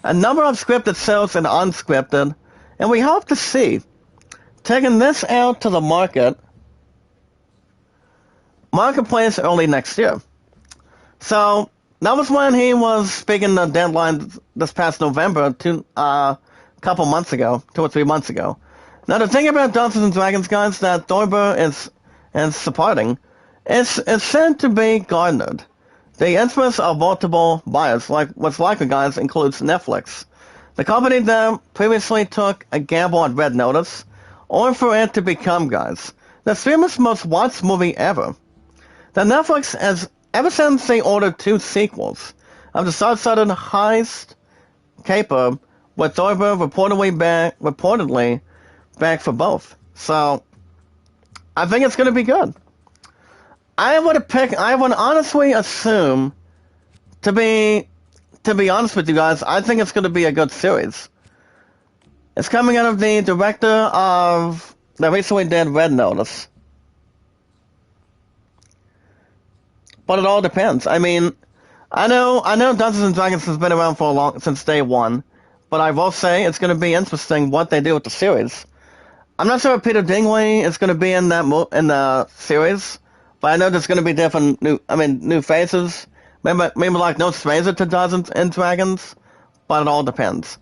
A number of scripted shows and unscripted, and we hope to see taking this out to the marketplace early next year. So that was when he was speaking the deadline this past November, couple months ago, 2 or 3 months ago. Now the thing about Dungeons and Dragons, guys, that Thorber is supporting, is said to be garnered the interest of multiple buyers, what's likely, guys, includes Netflix, the company that previously took a gamble on Red Notice, or for it to become, guys, the streamer's most watched movie ever. That Netflix has, ever since they ordered 2 sequels of the star-studded heist caper, with Thorber reportedly back for both. So, I think it's going to be good. I would honestly assume, to be honest with you guys, I think it's going to be a good series. It's coming out of the director of the recently did Red Notice. But it all depends. I mean, I know Dungeons and Dragons has been around since day one, but I will say it's going to be interesting what they do with the series. I'm not sure if Peter Dinklage is going to be in the series. But I know there's going to be different new faces. Maybe like no stranger to Dungeons and Dragons. But it all depends.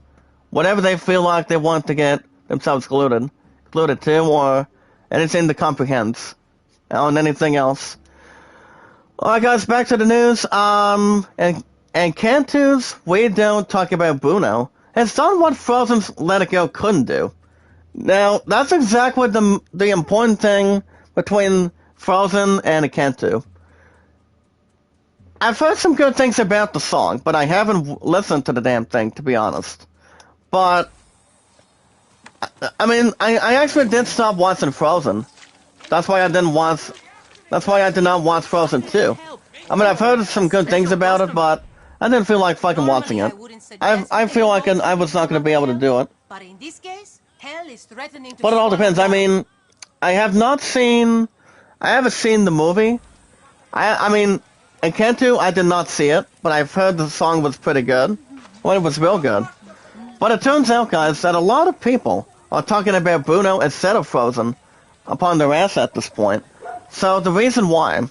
Whatever they feel like they want to get themselves glued to, or anything to comprehend on anything else. Alright, guys, back to the news. And Cantu's We Don't Talk About Bruno has done what Frozen's Let It Go couldn't do. Now, that's exactly the important thing between Frozen and Cantu. I've heard some good things about the song, but I haven't listened to the damn thing, to be honest. But, I mean, I actually did stop watching Frozen. That's why I did not watch Frozen 2. I mean, I've heard some good things about it, but I didn't feel like fucking watching it. I feel like I was not going to be able to do it. But in this case, hell is threatening to. But it all depends. I mean, I haven't seen the movie. I mean, in Cantu, I did not see it, but I've heard the song was pretty good. Well, it was real good. But it turns out, guys, that a lot of people are talking about Bruno instead of Frozen upon their ass at this point. So the reason why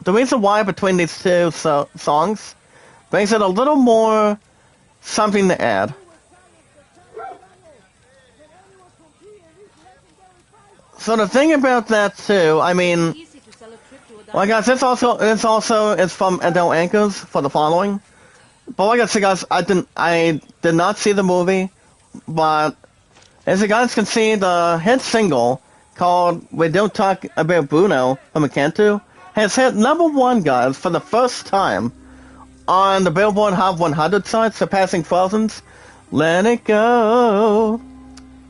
between these two songs makes it a little more something to add. So the thing about that too, I mean, well, guys, it's from Adele Anchors for the following. But like I said, guys, I did not see the movie, but as you guys can see, the hit single called "We Don't Talk About Bruno" from Cantu has hit #1, guys, for the first time on the Billboard Hot 100 site, surpassing Frozen's "Let It Go."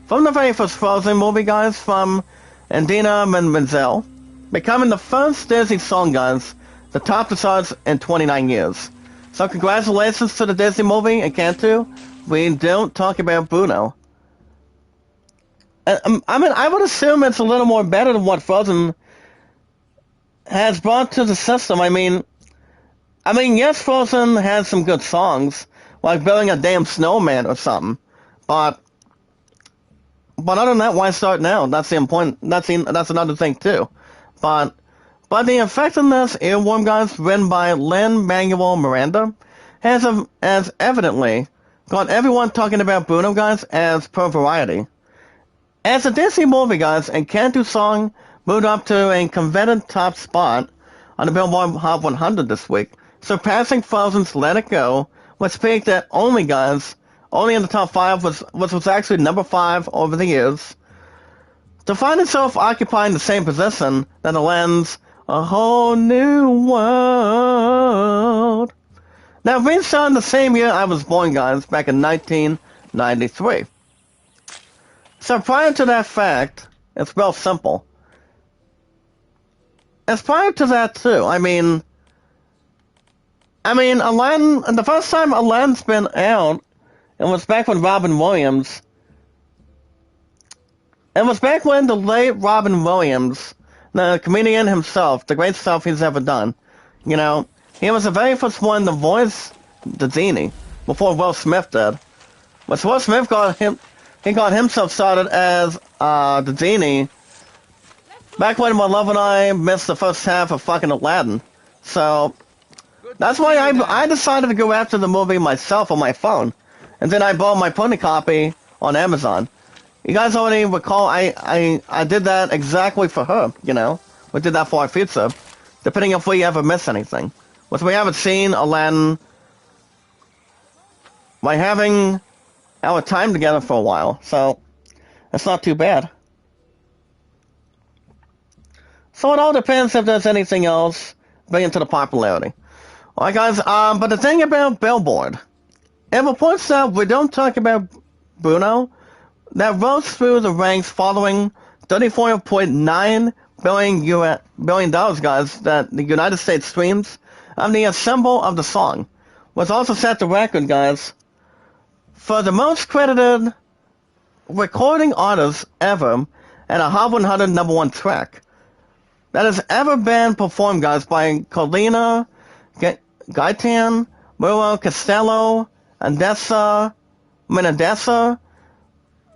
From the very first Frozen movie, guys, from Idina Menzel, becoming the first Disney song, guys, to top the charts in 29 years. So congratulations to the Disney movie and Cantu. We Don't Talk About Bruno. I mean, I would assume it's a little more better than what Frozen has brought to the system. I mean, yes, Frozen has some good songs, like Building a Damn Snowman or something, but other than that, why start now? That's the point. That's another thing too. But But the effectiveness earworm, guys, written by Lin-Manuel Miranda, has evidently got everyone talking about Bruno, guys, as per Variety. As a Disney movie, guys, and Cantu song moved up to a coveted top spot on the Billboard Hot 100 this week, surpassing Frozen's Let It Go, which peaked at only in the top 5, which was actually number 5 over the years, to find itself occupying the same position that Aladdin's A Whole New World. Now, released on the same year I was born, guys, back in 1993. So prior to that fact, it's real simple. As prior to that, too, I mean, Aladdin, the first time Aladdin's been out, it was back when Robin Williams, it was back when the late Robin Williams, the comedian himself, the greatest stuff he's ever done, you know, he was the very first one to voice the genie, before Will Smith did. But Will Smith got himself started as the genie back when my love and I missed the first half of fucking Aladdin. So that's why I decided to go after the movie myself on my phone, and then I bought my pony copy on Amazon. You guys already recall I did that exactly for her. You know, we did that for our future, depending if we ever miss anything. Which we haven't seen Aladdin by having our time together for a while, so it's not too bad. So it all depends if there's anything else bringing to the popularity. Alright guys, but the thing about Billboard, it reports that we don't talk about Bruno, that rose through the ranks following $34.9 billion, guys, that the United States streams of the assemble of the song, was also set the record, guys, for the most credited recording artist ever and a Hot 100 #1 track that has ever been performed, guys, by Colina, Gaetan, Muro Costello, Andessa,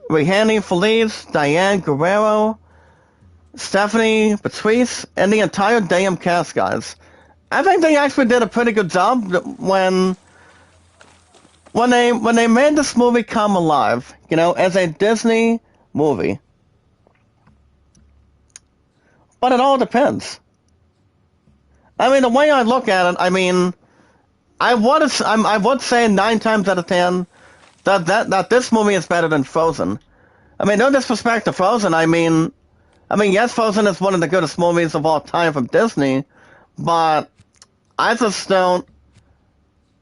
Rehani Feliz, Diane Guerrero, Stephanie Patrice, and the entire damn cast, guys. I think they actually did a pretty good job when they made this movie come alive, you know, as a Disney movie. But it all depends. I mean, the way I look at it, I mean, I would say 9 times out of 10 that this movie is better than Frozen. I mean, no disrespect to Frozen. I mean, yes, Frozen is one of the greatest movies of all time from Disney, but I just don't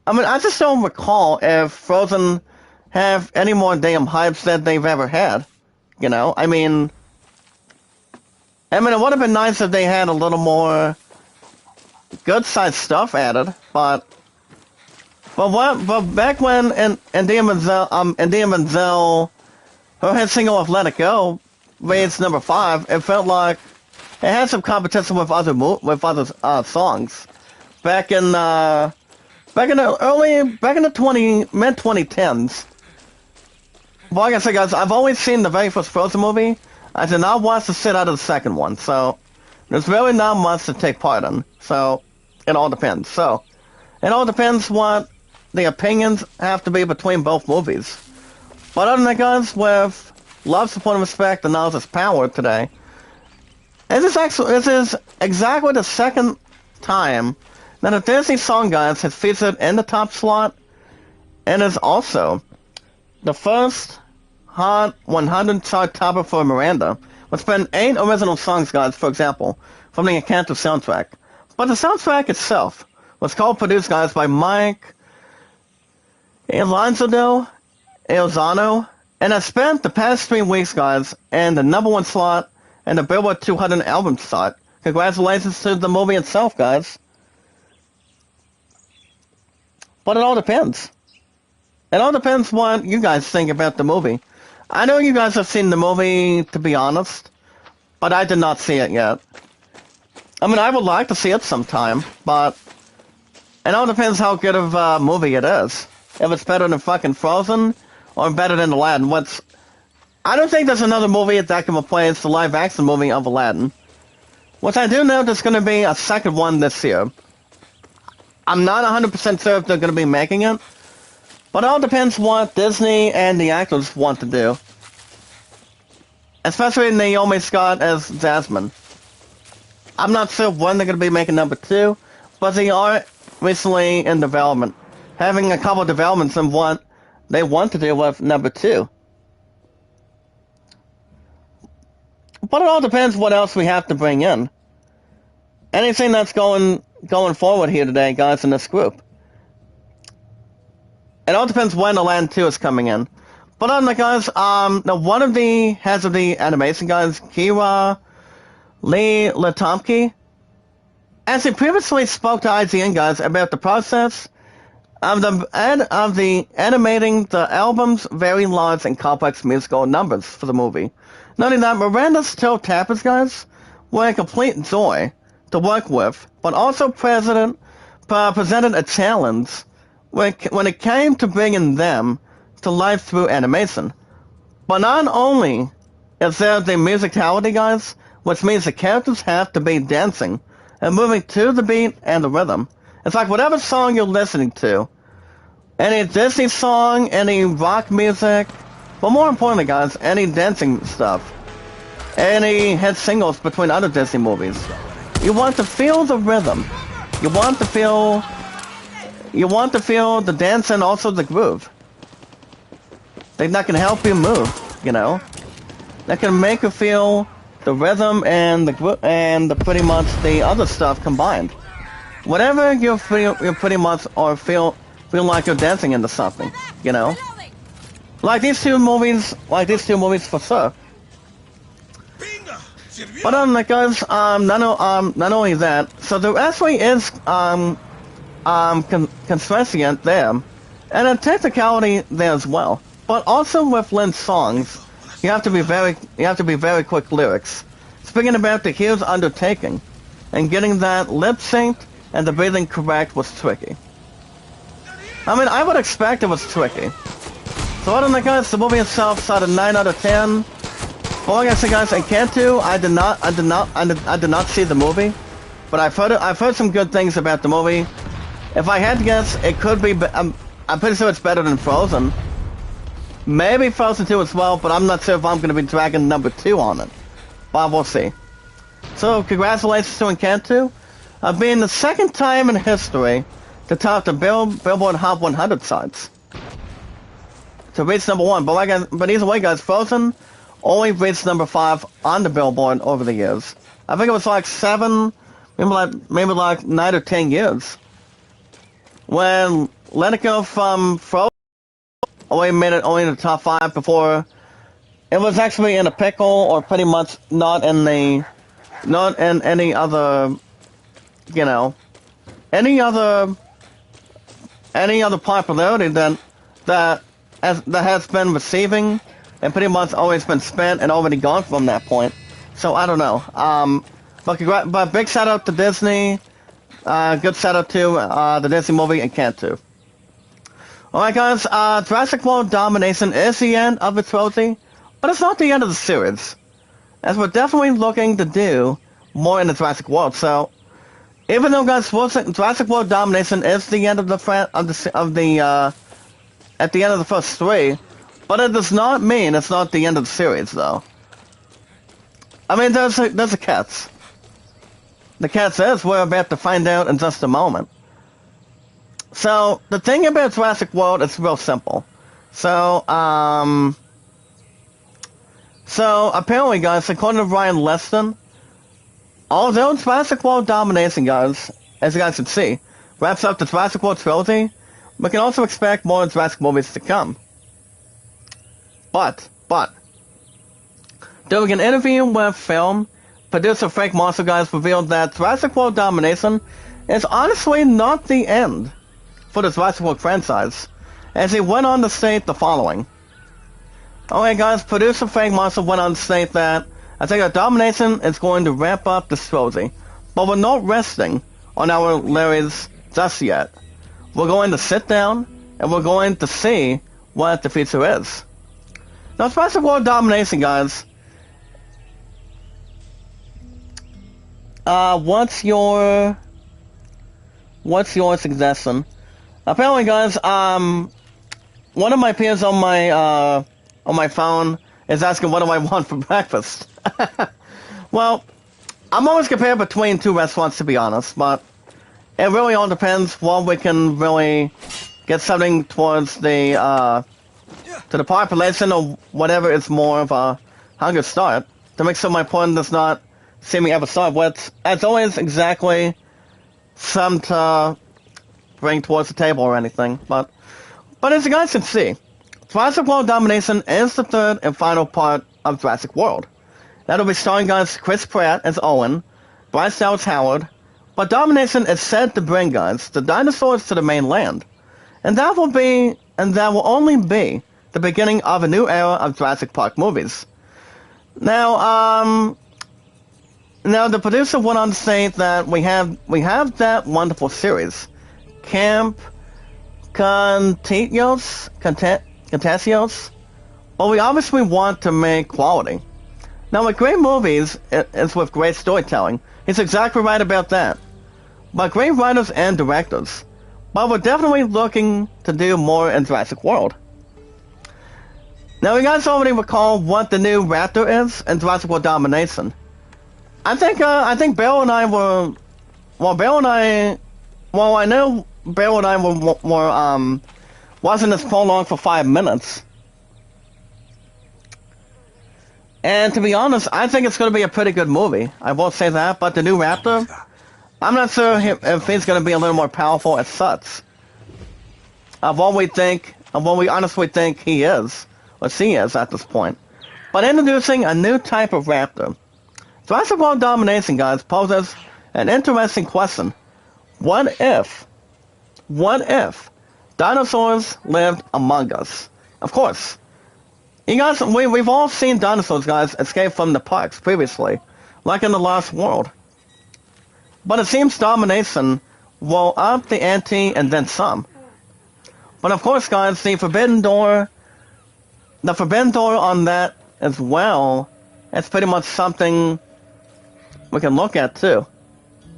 recall if Frozen have any more damn hypes than they've ever had. You know, I mean, it would have been nice if they had a little more good-sized stuff added, but back when Indira Menzel, her hit single of "Let It Go" raised number 5, it felt like it had some competition with other songs. Back in the mid-2010s. Well, like I said, guys, I've always seen the very first Frozen movie. I did not watch the shit out of the second one, so there's really not much to take part in. So it all depends. So it all depends what the opinions have to be between both movies. But other than that, guys, with love, support, and respect, and knowledge is power today. This is exactly the second time that a Disney song, guys, has featured in the top slot, and is also the first Hot 100 chart topper for Miranda, which spent 8 original songs, guys, for example, from the Encanto soundtrack. But the soundtrack itself was co-produced, guys, by Mike Elizondo, and has spent the past 3 weeks, guys, in the #1 slot and the Billboard 200 album slot. Congratulations to the movie itself, guys. But it all depends. It all depends what you guys think about the movie. I know you guys have seen the movie, to be honest, but I did not see it yet. I mean, I would like to see it sometime, but it all depends how good of a movie it is. If it's better than fucking Frozen, or better than Aladdin. I don't think there's another movie that can replace the live-action movie of Aladdin. Which I do know there's going to be a second one this year. I'm not 100% sure if they're going to be making it, but it all depends what Disney and the actors want to do. Especially Naomi Scott as Jasmine. I'm not sure when they're going to be making number 2, but they are recently in development. Having a couple of developments in what they want to do with number 2. But it all depends what else we have to bring in. Anything that's going forward here today, guys, in this group. It all depends when the Land 2 is coming in. But other than that, guys, now one of the heads of the animation guys, Kira Lee Latomke, as he previously spoke to IGN guys about the process of the animating the album's very large and complex musical numbers for the movie. Noting that Miranda's Toe Tappers guys were a complete joy to work with, but also presented a challenge when it came to bringing them to life through animation. But not only is there the musicality, guys, which means the characters have to be dancing and moving to the beat and the rhythm. It's like whatever song you're listening to, any Disney song, any rock music, but more importantly, guys, any dancing stuff, any hit singles between other Disney movies. You want to feel the rhythm. You want to feel the dance and also the groove. That can help you move, you know. That can make you feel the rhythm and the pretty much the other stuff combined. Whatever you pretty much or feel like you're dancing into something, you know. Like these two movies for sure. But other than that, guys, not only that, so there actually is constraint there, and a technicality there as well. But also with Lynn's songs, you have to be very quick lyrics. Speaking about the huge undertaking, and getting that lip synced and the breathing correct was tricky. I mean, I would expect it was tricky. So other than that, guys, the movie itself got a 9 out of 10. But like I said, guys, in Cantu, I did not see the movie, but I've heard some good things about the movie. If I had to guess, it could be. I'm pretty sure it's better than Frozen. Maybe Frozen 2 as well, but I'm not sure if I'm going to be dragging number 2 on it. But we'll see. So, congratulations to Encanto, being the second time in history to top the Billboard Hot 100 charts. To reach number 1. But either way, guys, Frozen only reached number 5 on the Billboard over the years. I think it was like 7, maybe like 9 or 10 years. When Let It Go from Frozen only made it only in the top 5 before it was actually in a pickle, or pretty much not in any other, you know, any other popularity that has been receiving and pretty much always been spent and already gone from that point. So I don't know. But big shout out to Disney. Good shout out to the Disney movie Encanto. Alright guys, Jurassic World Domination is the end of the trilogy, but it's not the end of the series, as we're definitely looking to do more in the Jurassic World. So, even though guys, Jurassic World Domination is the end of at the end of the first 3, but it does not mean it's not the end of the series, though. I mean, there's a catch. The catch is we're about to find out in just a moment. So, the thing about Jurassic World is real simple. So apparently, guys, according to Ryan Leston, although Jurassic World Domination, guys, as you guys can see, wraps up the Jurassic World trilogy, we can also expect more Jurassic movies to come. But, during an interview with film, producer Frank Marshall, guys, revealed that Jurassic World Domination is honestly not the end for the Jurassic World franchise, as he went on to state the following. Alright guys, producer Frank Marshall went on to state that I think that Domination is going to ramp up this trilogy, but we're not resting on our Larrys just yet. We're going to sit down and we're going to see what the future is. Now Jurassic World Domination, guys, what's your suggestion? Apparently, guys, one of my peers on my phone is asking what do I want for breakfast. Well, I'm always comparing between two restaurants, to be honest, but it really all depends what we can really get something towards the to the population or whatever is more of a hunger start, to make sure my point does not see me ever start with, as always, exactly some to bring towards the table or anything. But as you guys can see, Jurassic World Domination is the third and final part of Jurassic World. That'll be starring guys Chris Pratt as Owen, Bryce Dallas Howard, but Domination is said to bring guys the dinosaurs to the mainland, and that will only be the beginning of a new era of Jurassic Park movies. Now the producer went on to say that we have that wonderful series, Camp Contasios, but we obviously want to make quality. Now, with great movies, it's with great storytelling. He's exactly right about that. But great writers and directors. But we're definitely looking to do more in Jurassic World. Now, you guys already recall what the new Raptor is in Jurassic World Domination. I think Bill and I were... I know Bill and I were wasn't as prolonged for 5 minutes. And to be honest, I think it's going to be a pretty good movie. I won't say that, but the new Raptor, I'm not sure if he's going to be a little more powerful as such. Of what we honestly think he is, or she is at this point. But introducing a new type of Raptor. Jurassic World Domination, guys, poses an interesting question. What if dinosaurs lived among us? Of course. You guys, we've all seen dinosaurs, guys, escape from the parks previously, like in The Lost World. But it seems Domination will up the ante and then some. But of course, guys, the forbidden door on that as well, it's pretty much something we can look at too.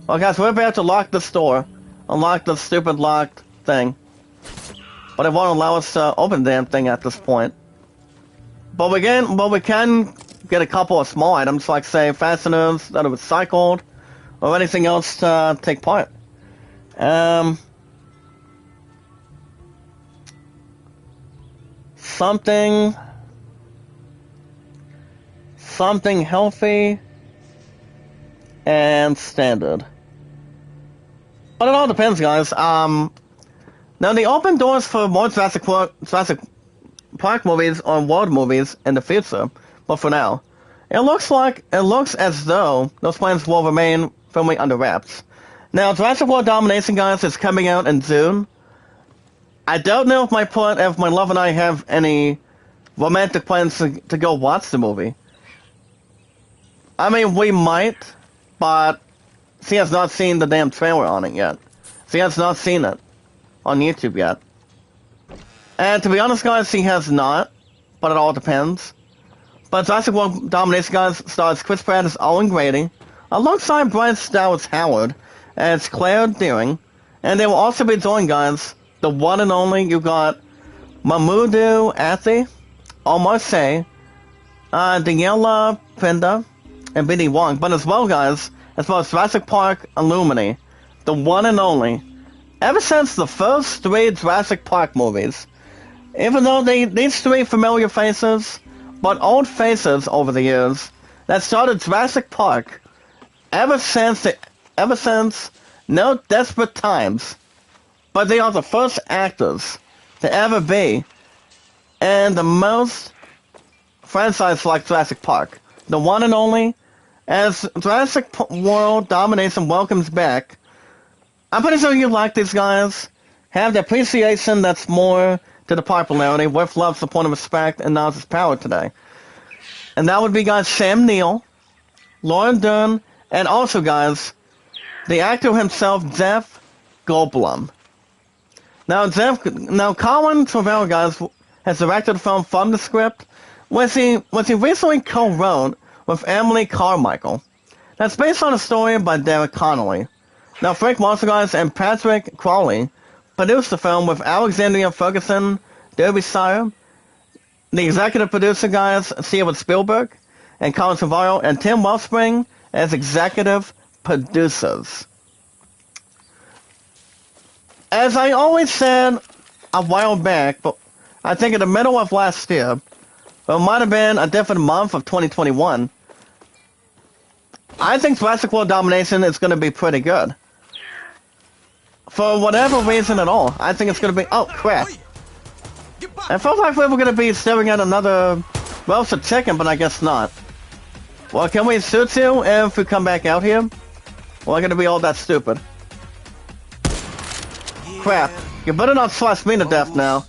Well, guys, we're about to lock this door, unlock the stupid locked thing. But it won't allow us to open the damn thing at this point. But we can get a couple of small items, like, say, fasteners that are recycled, or anything else to take part. Something healthy and standard. But it all depends, guys. Now, the open doors for more Jurassic Park movies or world movies in the future, but for now, it looks as though those plans will remain firmly under wraps. Now, Jurassic World Domination, guys, is coming out in June. I don't know if my love and I have any romantic plans to go watch the movie. I mean, we might, but she has not seen the damn trailer on it yet. She has not seen it on YouTube yet. And to be honest, guys, she has not, but it all depends. But Jurassic World Domination, guys, stars Chris Pratt as Owen Grady, alongside Bryce Dallas Howard as Claire Deering, and they will also be joined, guys, the one and only, you got Mamoudou Athie, Omar Sy, Daniela Pinda, and Biddy Wong, but as well, guys, as well as Jurassic Park alumni, the one and only. Ever since the first 3 Jurassic Park movies, even though these 3 familiar faces, but old faces over the years, that started Jurassic Park, ever since No Desperate Times, but they are the first actors to ever be in the most franchise like Jurassic Park. The one and only, as Jurassic World Domination welcomes back, I'm pretty sure you like these guys, have the appreciation that's more to the popularity, with love, support, and respect, and knowledge is power today. And that would be, guys, Sam Neill, Laura Dern, and also, guys, the actor himself, Jeff Goldblum. Now, Colin Trevorrow, guys, has directed the film from the script, which he recently co-wrote with Emily Carmichael. That's based on a story by Derek Connolly. Now, Frank Monster Guys and Patrick Crawley produced the film with Alexandria Ferguson, Derby Sire, the executive producer guys, Steven Spielberg, and Colin Trevorrow, and Tim Wellspring as executive producers. As I always said a while back, but I think in the middle of last year, or it might have been a different month of 2021, I think Jurassic World Domination is going to be pretty good. For whatever reason at all, I think it's going to be... Oh, crap. I felt like we were going to be staring at another roasted chicken, but I guess not. Well, can we shoot you if we come back out here? Well, I'm going to be all that stupid. Crap. You better not slash me to death now.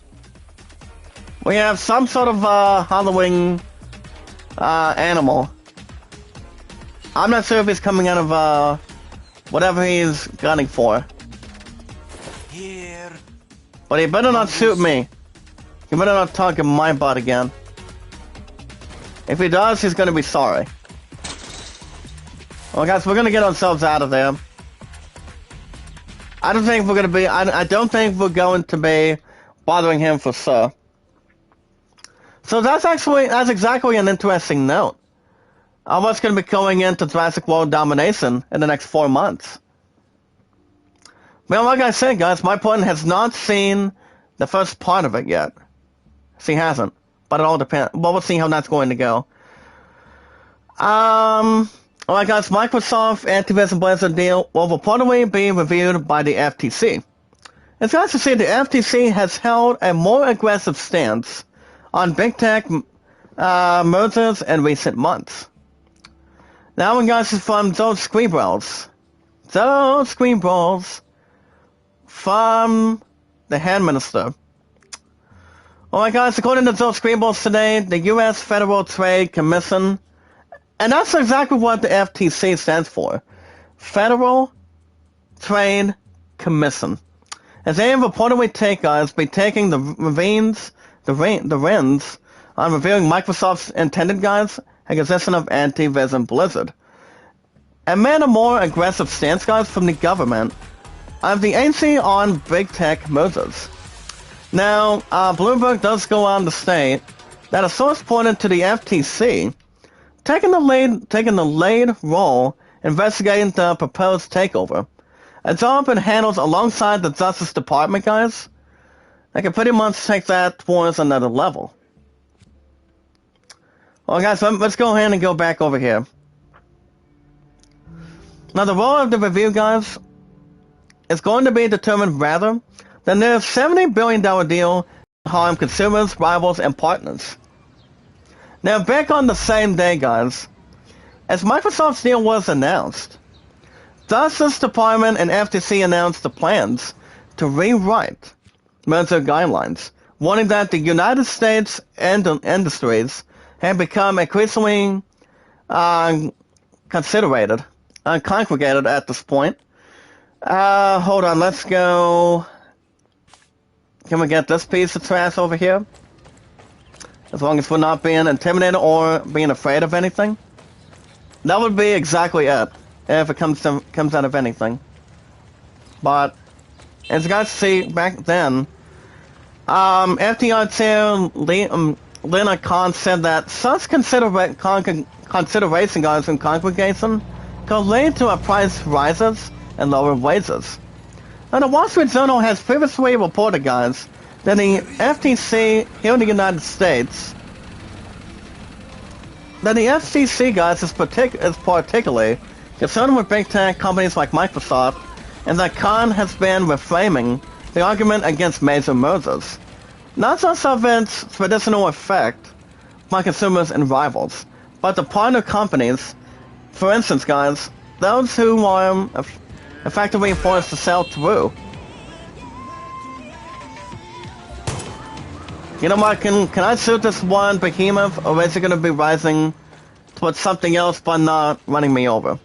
We have some sort of Halloween animal. I'm not sure if he's coming out of whatever he's gunning for. But he better not shoot me. He better not target my butt again. If he does, he's gonna be sorry. Well, guys, we're gonna get ourselves out of there. I don't think we're gonna be. I don't think we're going to be bothering him for sure. So that's exactly an interesting note. I was gonna be going into Jurassic World Domination in the next 4 months. Well, like I said, guys, my partner has not seen the first part of it yet. She hasn't, but it all depends. Well, we'll see how that's going to go. Alright guys, Microsoft Activision Blizzard deal will reportedly be reviewed by the FTC. It's nice to see the FTC has held a more aggressive stance on big tech mergers in recent months. Now one guys is from those Squeeballs. Those Squeeballs from the Hand Minister. Alright guys, according to those Squeeballs today, the U.S. Federal Trade Commission, and that's exactly what the FTC stands for. Federal Trade Commission. As they reportedly be taking the reins on reviewing Microsoft's intended guys acquisition of Activision Blizzard. And man, a more aggressive stance, guys, from the government of the AC on big tech mergers. Now, Bloomberg does go on to state that a source pointed to the FTC taking the lead role investigating the proposed takeover. A job it handles alongside the Justice Department, guys. They can pretty much take that towards another level. Well, guys, let's go ahead and go back over here. Now, the role of the review, guys, is going to be determined rather than their $70 billion deal to harm consumers, rivals, and partners. Now, back on the same day, guys, as Microsoft's deal was announced, Justice Department and FTC announced the plans to rewrite merger guidelines, warning that the United States industries have become increasingly congregated at this point. Hold on, let's go. Can we get this piece of trash over here? As long as we're not being intimidated or being afraid of anything. That would be exactly it, if it comes out of anything. But, as you guys see back then, FDR Chair Lena Khan said that such consideration, guys, in congregation could lead to a price rises and lower wages. Now, the Wall Street Journal has previously reported, guys, that the FTC here in the United States, that the FTC, guys, is particularly concerned with big tech companies like Microsoft, and that Khan has been reframing the argument against major mergers, not just of its traditional effect on consumers and rivals, but the partner companies, for instance, guys, those who are effectively forced to sell through. You know what, can I shoot this one behemoth, or is it going to be rising towards something else but not running me over?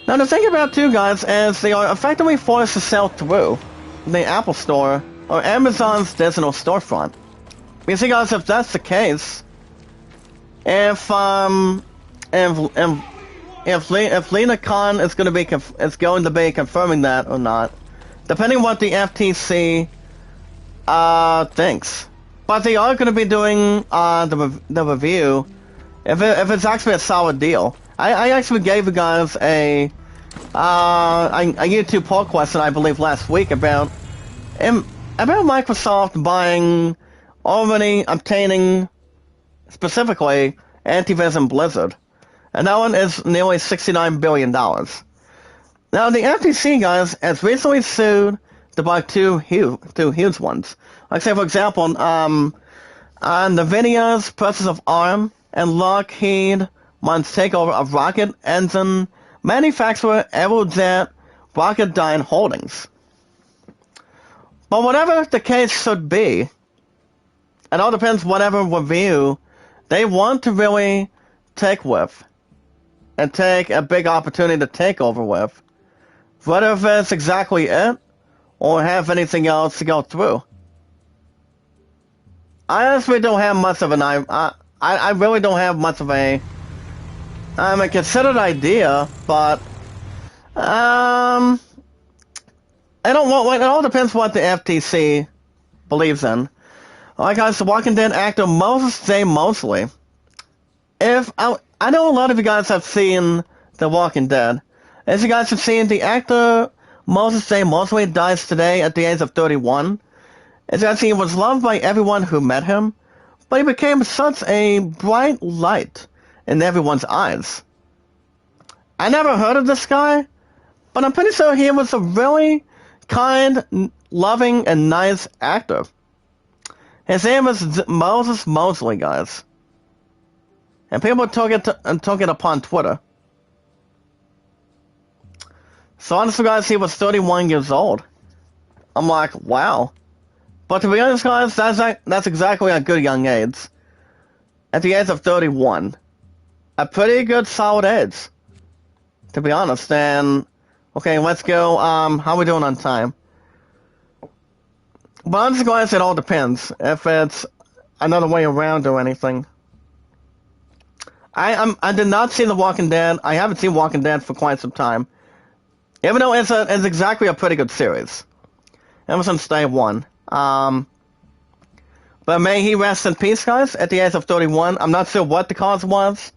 Now, the thing about too, guys, is they are effectively forced to sell through the Apple Store or Amazon's digital storefront. You see, guys, if that's the case, if if Lena Khan is going to be confirming that or not, depending on what the FTC thinks. But they are going to be doing the review if it's actually a solid deal. I actually gave you guys a YouTube poll question, I believe, last week about Microsoft obtaining specifically Activision Blizzard. And that one is nearly $69 billion. Now, the FTC, guys, has recently sued to buy two huge ones. Like, say, for example, NVIDIA's purchase of ARM and Lockheed Martin's takeover of rocket engine manufacturer Aerojet Rocketdyne Holdings. But whatever the case should be, it all depends whatever review they want to really take with and take a big opportunity to take over with, whether if it's exactly it or have anything else to go through. I honestly don't have much of I really don't have much of a considered idea, but it all depends what the FTC believes in. Like I said, Walking Dead actor Moses J. Mosley. I know a lot of you guys have seen The Walking Dead. As you guys have seen, the actor Moses J. Mosley dies today at the age of 31. As you guys see, he was loved by everyone who met him, but he became such a bright light in everyone's eyes. I never heard of this guy, but I'm pretty sure he was a really kind, loving, and nice actor. His name is Moses Mosley, guys. And people took it upon Twitter. So honestly, guys, he was 31 years old. I'm like, wow. But to be honest, guys, that's exactly a good young age. At the age of 31. A pretty good, solid age. To be honest. And, okay, let's go. How are we doing on time? But honestly, guys, it all depends. If it's another way around or anything. I did not see The Walking Dead. I haven't seen Walking Dead for quite some time. Even though it's exactly a pretty good series. Ever since day one. But may he rest in peace, guys, at the age of 31. I'm not sure what the cause was.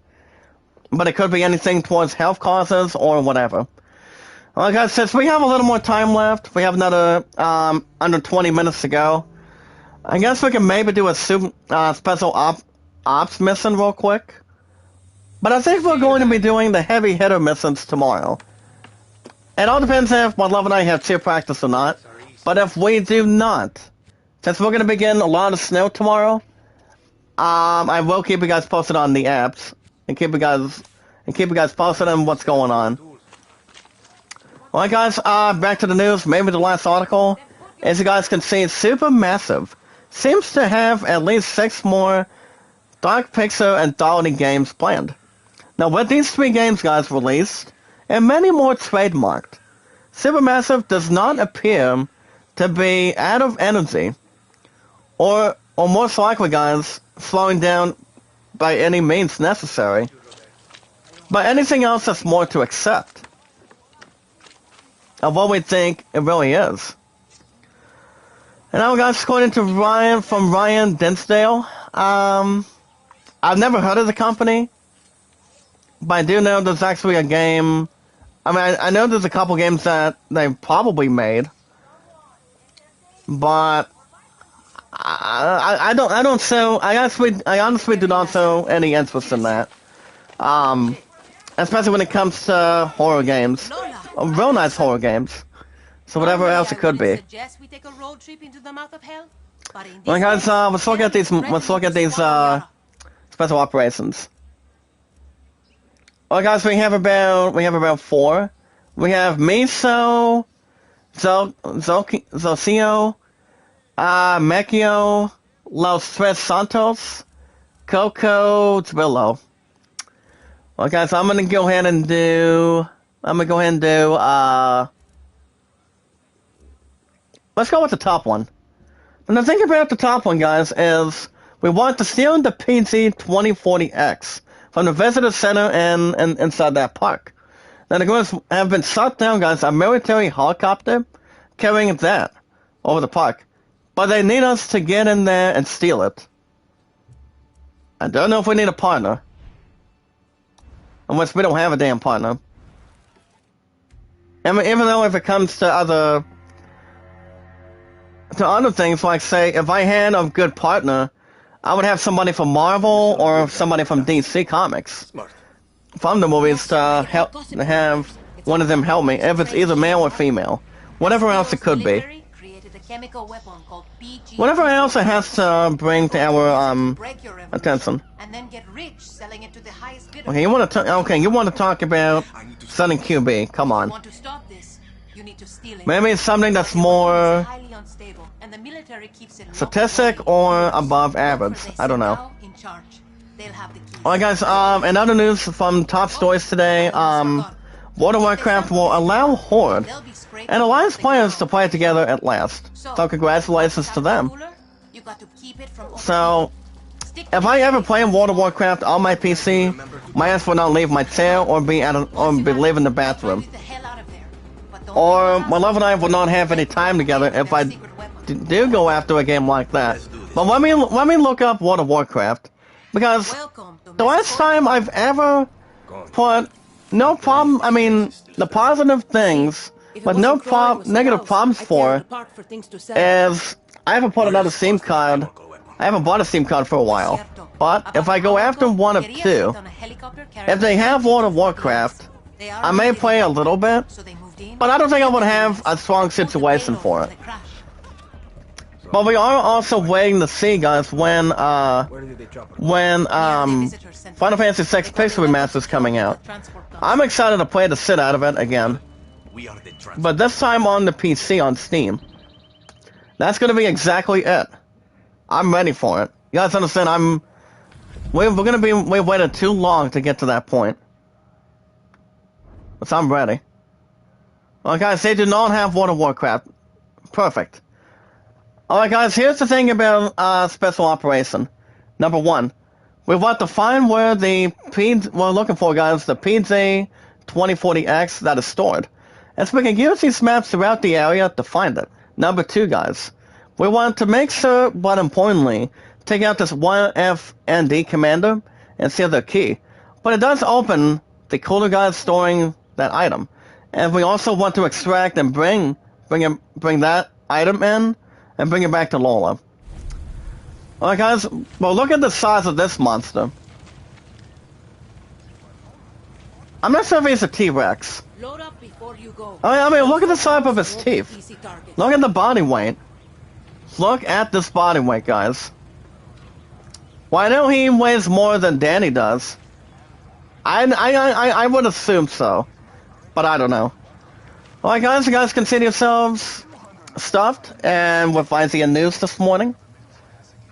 But it could be anything towards health causes or whatever. Well, guys, since we have a little more time left, we have another under 20 minutes to go. I guess we can maybe do a special ops mission real quick. But I think we're going to be doing the heavy hitter missions tomorrow. It all depends if my love and I have cheer practice or not. But if we do not, since we're going to begin a lot of snow tomorrow, I will keep you guys posted on the apps and keep you guys posted on what's going on. Alright, guys, back to the news. Maybe the last article. As you guys can see, Supermassive seems to have at least 6 more Dark Pixar anthology games planned. Now, with these 3 games, guys, released, and many more trademarked, Supermassive does not appear to be out of energy, or most likely, guys, slowing down by any means necessary, but anything else that's more to accept of what we think it really is. And now, guys, according to Ryan Dinsdale, I've never heard of the company, but I do know there's actually a game. I mean, I know there's a couple games that they've probably made, but I honestly do not show any interest in that. Especially when it comes to horror games, real nice horror games. So whatever else it could be. Well, guys, let's look at these special operations. Well, guys, we have about 4. We have Miso, Zocio, Mekio, Los Tres Santos, Coco, Trillo. Well, guys, I'm gonna go ahead and do. Let's go with the top one. And the thing about the top one, guys, is we want to steal the PG 2040X from the visitor center and inside that park. Now the goons have been shot down, guys. A military helicopter carrying that over the park. But they need us to get in there and steal it. I don't know if we need a partner. Unless we don't have a damn partner. I mean, even though if it comes to other things, like say, if I had a good partner, I would have somebody from Marvel or somebody from DC Comics. From the movies to have one of them help me, if it's either male or female. Whatever else it could be. Whatever else it has to bring to our attention. Okay, you want to talk about selling QB? Come on. Maybe it's something that's more statistic or above average. I don't know. Alright guys, in other news from top stories today, World of Warcraft will allow Horde and Alliance players to play together at last. So congratulations to them. So, if I ever play World of Warcraft on my PC, my ass will not leave my chair or be leaving the bathroom. Or my love and I will not have any time together if I do go after a game like that. But let me look up World of Warcraft. Because the last time I've ever put no problem, I mean, the positive things, but no negative problems for is I haven't put another SIM card. I haven't bought a SIM card for a while. But if I go after one of two, if they have World of Warcraft, I may play a little bit, but I don't think I would have a strong situation for it. But we are also waiting to see, guys, when Final Fantasy VI Pixel Remaster is coming out. I'm excited to play the shit out of it again. But this time on the PC on Steam. That's gonna be exactly it. I'm ready for it. You guys understand? We waited too long to get to that point. But I'm ready. Well, guys, they do not have World of Warcraft. Perfect. Alright guys, here's the thing about Special Operation. Number one, we want to find where we're looking for, guys, the PZ-2040X that is stored. And so we can use these maps throughout the area to find it. Number two, guys, we want to make sure, but importantly, take out this 1FND commander and seal the key. But it does open the cooler guys storing that item. And we also want to extract and bring that item in and bring it back to Lola. Alright guys, well look at the size of this monster. I'm not sure if he's a T-Rex. I mean, look at the size of his teeth. Look at the body weight. Look at this body weight, guys. Well, I know he weighs more than Danny does. I would assume so. But I don't know. Alright guys, you guys can see yourselves stuffed and with IZN news this morning.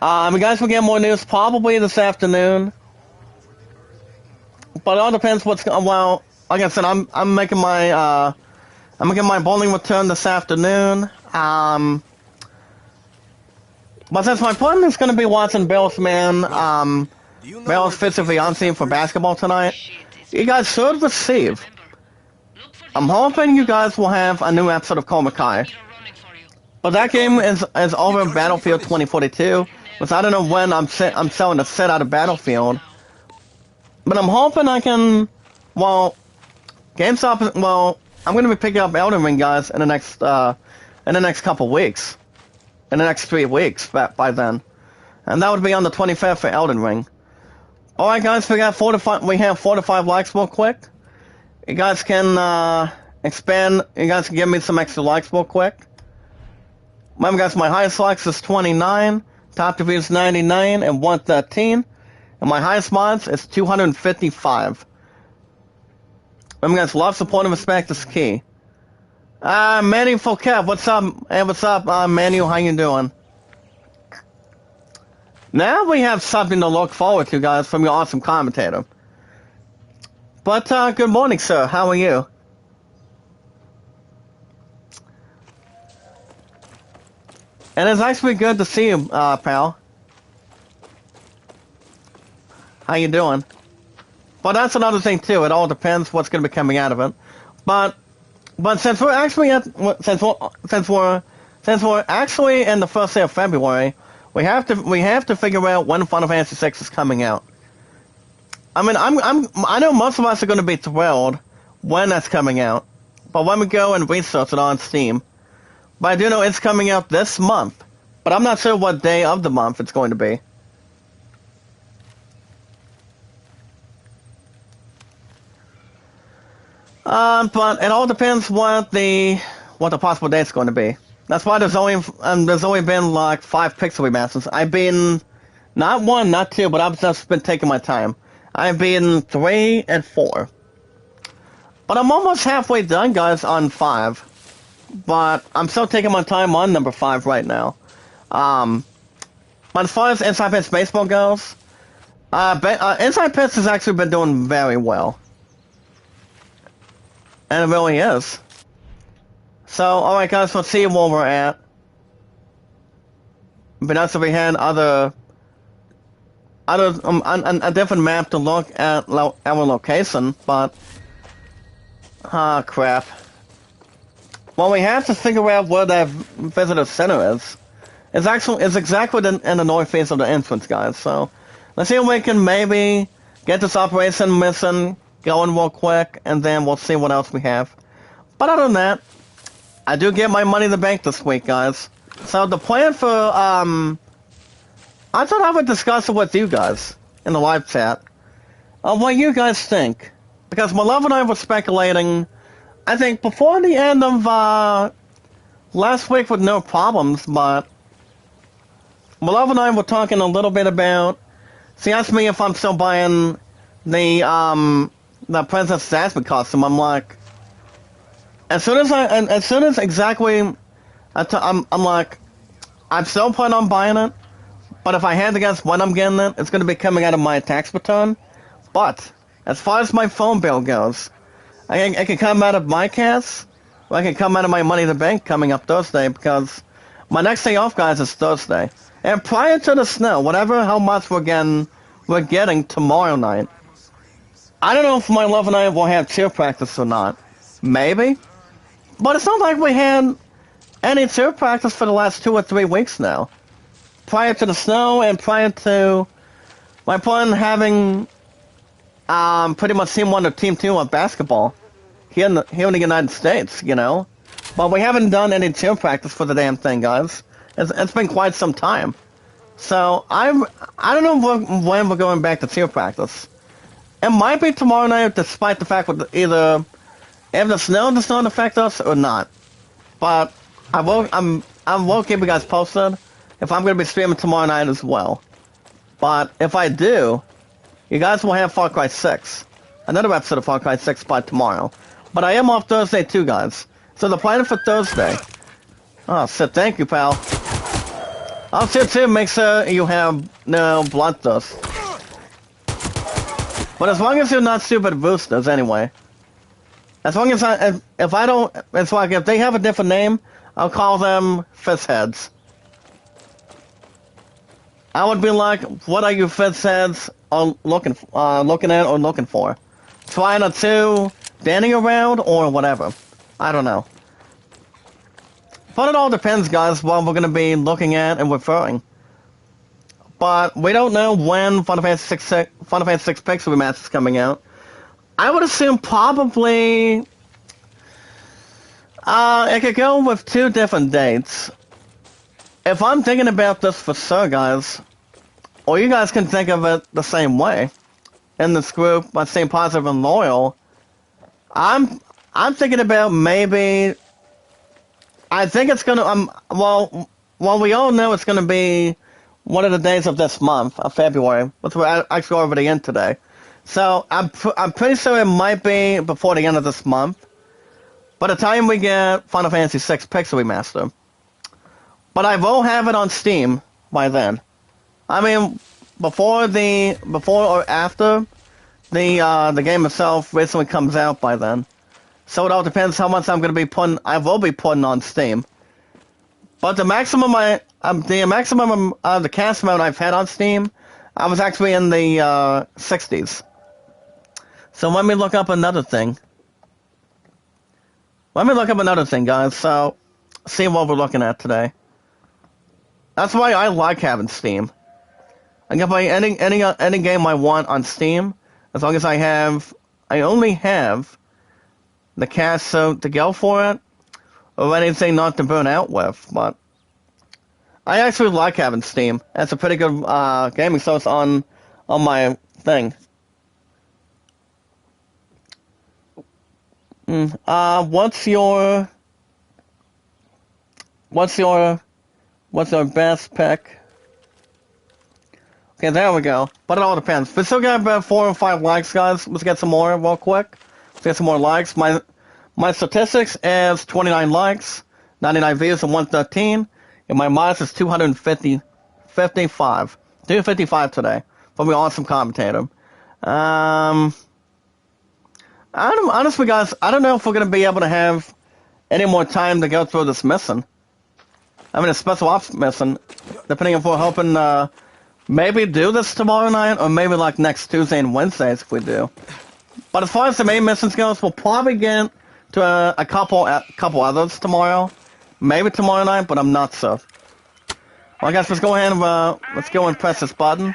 You guys will get more news probably this afternoon. But it all depends what's going. Well, like I said, I'm making my bowling return this afternoon. But since my partner is going to be watching Bill's Fit of Fiancé for basketball tonight, you guys should receive. I'm hoping you guys will have a new episode of Cobra Kai. But that game is over in Battlefield 2042, which I don't know when I'm selling the set out of Battlefield. But I'm hoping I can, well, GameStop, well, I'm going to be picking up Elden Ring, guys, in the next couple weeks. In the next 3 weeks, by then. And that would be on the 25th for Elden Ring. Alright guys, we have 4 to 5 likes real quick. You guys can, you guys can give me some extra likes real quick. Remember guys, my highest likes is 29, top reviews 99 and 113, and my highest mods is 255. Remember guys, love, support, and respect is key. Manu Fouquet, what's up? Hey, what's up, Manu, how you doing? Now we have something to look forward to, guys, from your awesome commentator. But, good morning, sir, how are you? And it's actually good to see you, pal. How you doing? But that's another thing too. It all depends what's going to be coming out of it. But since we're actually since we're actually in the first day of February, we have to figure out when Final Fantasy VI is coming out. I mean, I know most of us are going to be thrilled when that's coming out, but when we go and research it on Steam, but I do know it's coming out this month, but I'm not sure what day of the month it's going to be. But it all depends what the possible date's going to be. That's why there's only been like 5 pixel remasters. I've been not 1, not 2, but I've just been taking my time. I've been 3 and 4. But I'm almost halfway done, guys, on 5. But I'm still taking my time on number 5 right now. But as far as Inside Pitch Baseball goes, Inside Pitch has actually been doing very well. And it really is. So, alright guys, let's see where we're at. But also we had a different map to look at our location, but crap. Well, we have to figure out where that visitor center is. It's exactly in the northeast of the entrance, guys. So let's see if we can maybe get this operation mission going real quick, and then we'll see what else we have. But other than that, I do get my money in the bank this week, guys. So the plan for I thought I would discuss it with you guys in the live chat. What you guys think? Because my love and I were speculating, I think before the end of last week with no problems, but my love and I were talking a little bit about. She asked me if I'm still buying the Princess Jasmine costume. I'm like, as soon as exactly, I'm like, I'm still planning on buying it. But if I had to guess when I'm getting it, it's going to be coming out of my tax return. But as far as my phone bill goes, it can come out of my cash, or it can come out of my money in the bank coming up Thursday, because my next day off, guys, is Thursday. And prior to the snow, how much we're getting tomorrow night. I don't know if my love and I will have cheer practice or not. Maybe. But it's not like we had any cheer practice for the last 2 or 3 weeks now. Prior to the snow and prior to my plan having pretty much Team 1 or Team 2 of basketball here in the United States, you know. But we haven't done any cheer practice for the damn thing, guys. It's been quite some time. So I don't know when we're going back to cheer practice. It might be tomorrow night, despite the fact that either if the snow does not affect us or not. But I will keep you guys posted if I'm going to be streaming tomorrow night as well. But if I do, you guys will have Far Cry 6. Another episode of Far Cry 6 by tomorrow. But I am off Thursday too, guys. So the plan for Thursday. Oh, shit, thank you, pal. I'll sit too, make sure you have no bloodthirst. But as long as you're not stupid boosters, anyway. As long as it's like if they have a different name, I'll call them Fizzheads. I would be like, what are you Fizzheads looking at or looking for? Trying to standing around or whatever. I don't know. But it all depends, guys, what we're going to be looking at and referring. But we don't know when Final Fantasy VI Pixel Remaster is coming out. I would assume probably it could go with 2 different dates. If I'm thinking about this for sure, guys, or you guys can think of it the same way, in this group, by staying positive and loyal, I'm thinking about maybe. I think it's gonna well, we all know it's gonna be one of the days of this month of February, which we're actually already in today. So I'm pretty sure it might be before the end of this month. By the time we get Final Fantasy VI Pixel Remaster, but I will have it on Steam by then. I mean, before or after the game itself recently comes out by then. So it all depends how much I will be putting on Steam. But the maximum the cast amount I've had on Steam, I was actually in the 60s. So let me look up another thing. Guys. So, see what we're looking at today. That's why I like having Steam. I can play any game I want on Steam, as long as I only have the cash so to go for it, or anything not to burn out with. But I actually like having Steam. That's a pretty good gaming source on my thing. What's your best pick? Okay, there we go. But it all depends. We still got about 4 or 5 likes, guys. Let's get some more real quick. Let's get some more likes. My statistics is 29 likes, 99 views, and 113. And my mods is 255. 255 today. From the awesome commentator. Honestly, guys, I don't know if we're going to be able to have any more time to go through this mission. I mean, a special ops mission, depending if we're hoping maybe do this tomorrow night, or maybe like next Tuesday and Wednesdays if we do. But as far as the main missions goes, we'll probably get to a couple others tomorrow. Maybe tomorrow night, but I'm not sure. Well, I guess let's go ahead and let's go and press this button.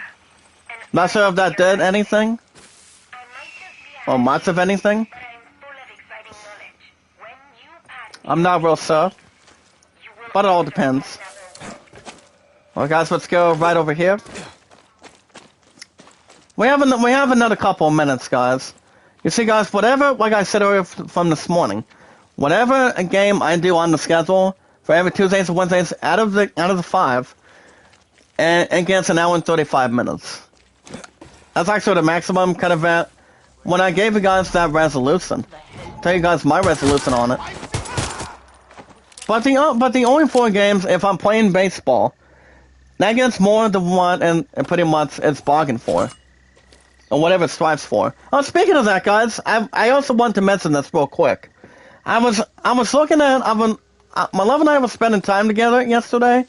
Not sure if that did anything. Or much of anything. I'm not real sure. But it all depends. Well, guys, let's go right over here. We have another couple of minutes, guys. You see, guys, whatever, like I said earlier from this morning, whatever a game I do on the schedule for every Tuesdays and Wednesdays out of the 5, and it gets an hour and 35 minutes. That's actually the maximum kind of at. When I gave you guys that resolution, tell you guys my resolution on it. But the only 4 games, if I'm playing baseball, that gets more than what and pretty much it's bargained for, or whatever it strives for. Oh, speaking of that, guys, I also want to mention this real quick. I was looking at my love and I were spending time together yesterday.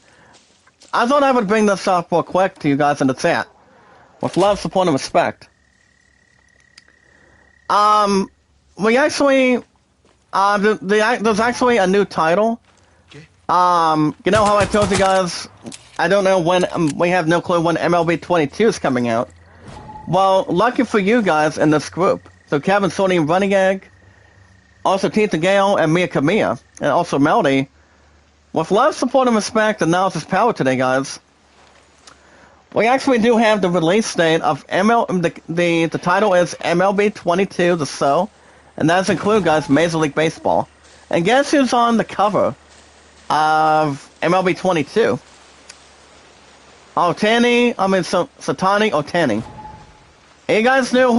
I thought I would bring this up real quick to you guys in the chat, with love, support, and respect. We actually, there's actually a new title. You know how I told you guys, I don't know when, we have no clue when MLB 22 is coming out. Well, lucky for you guys in this group. So Kevin, Sony, and Running Egg, also Tita Gale, and Mia Kamiya, and also Melody. With love, support, and respect, and now it's power today, guys. We actually do have the release date of the title is MLB 22, the show, and that includes, guys, Major League Baseball. And guess who's on the cover of MLB 22? Satani Otani. You guys know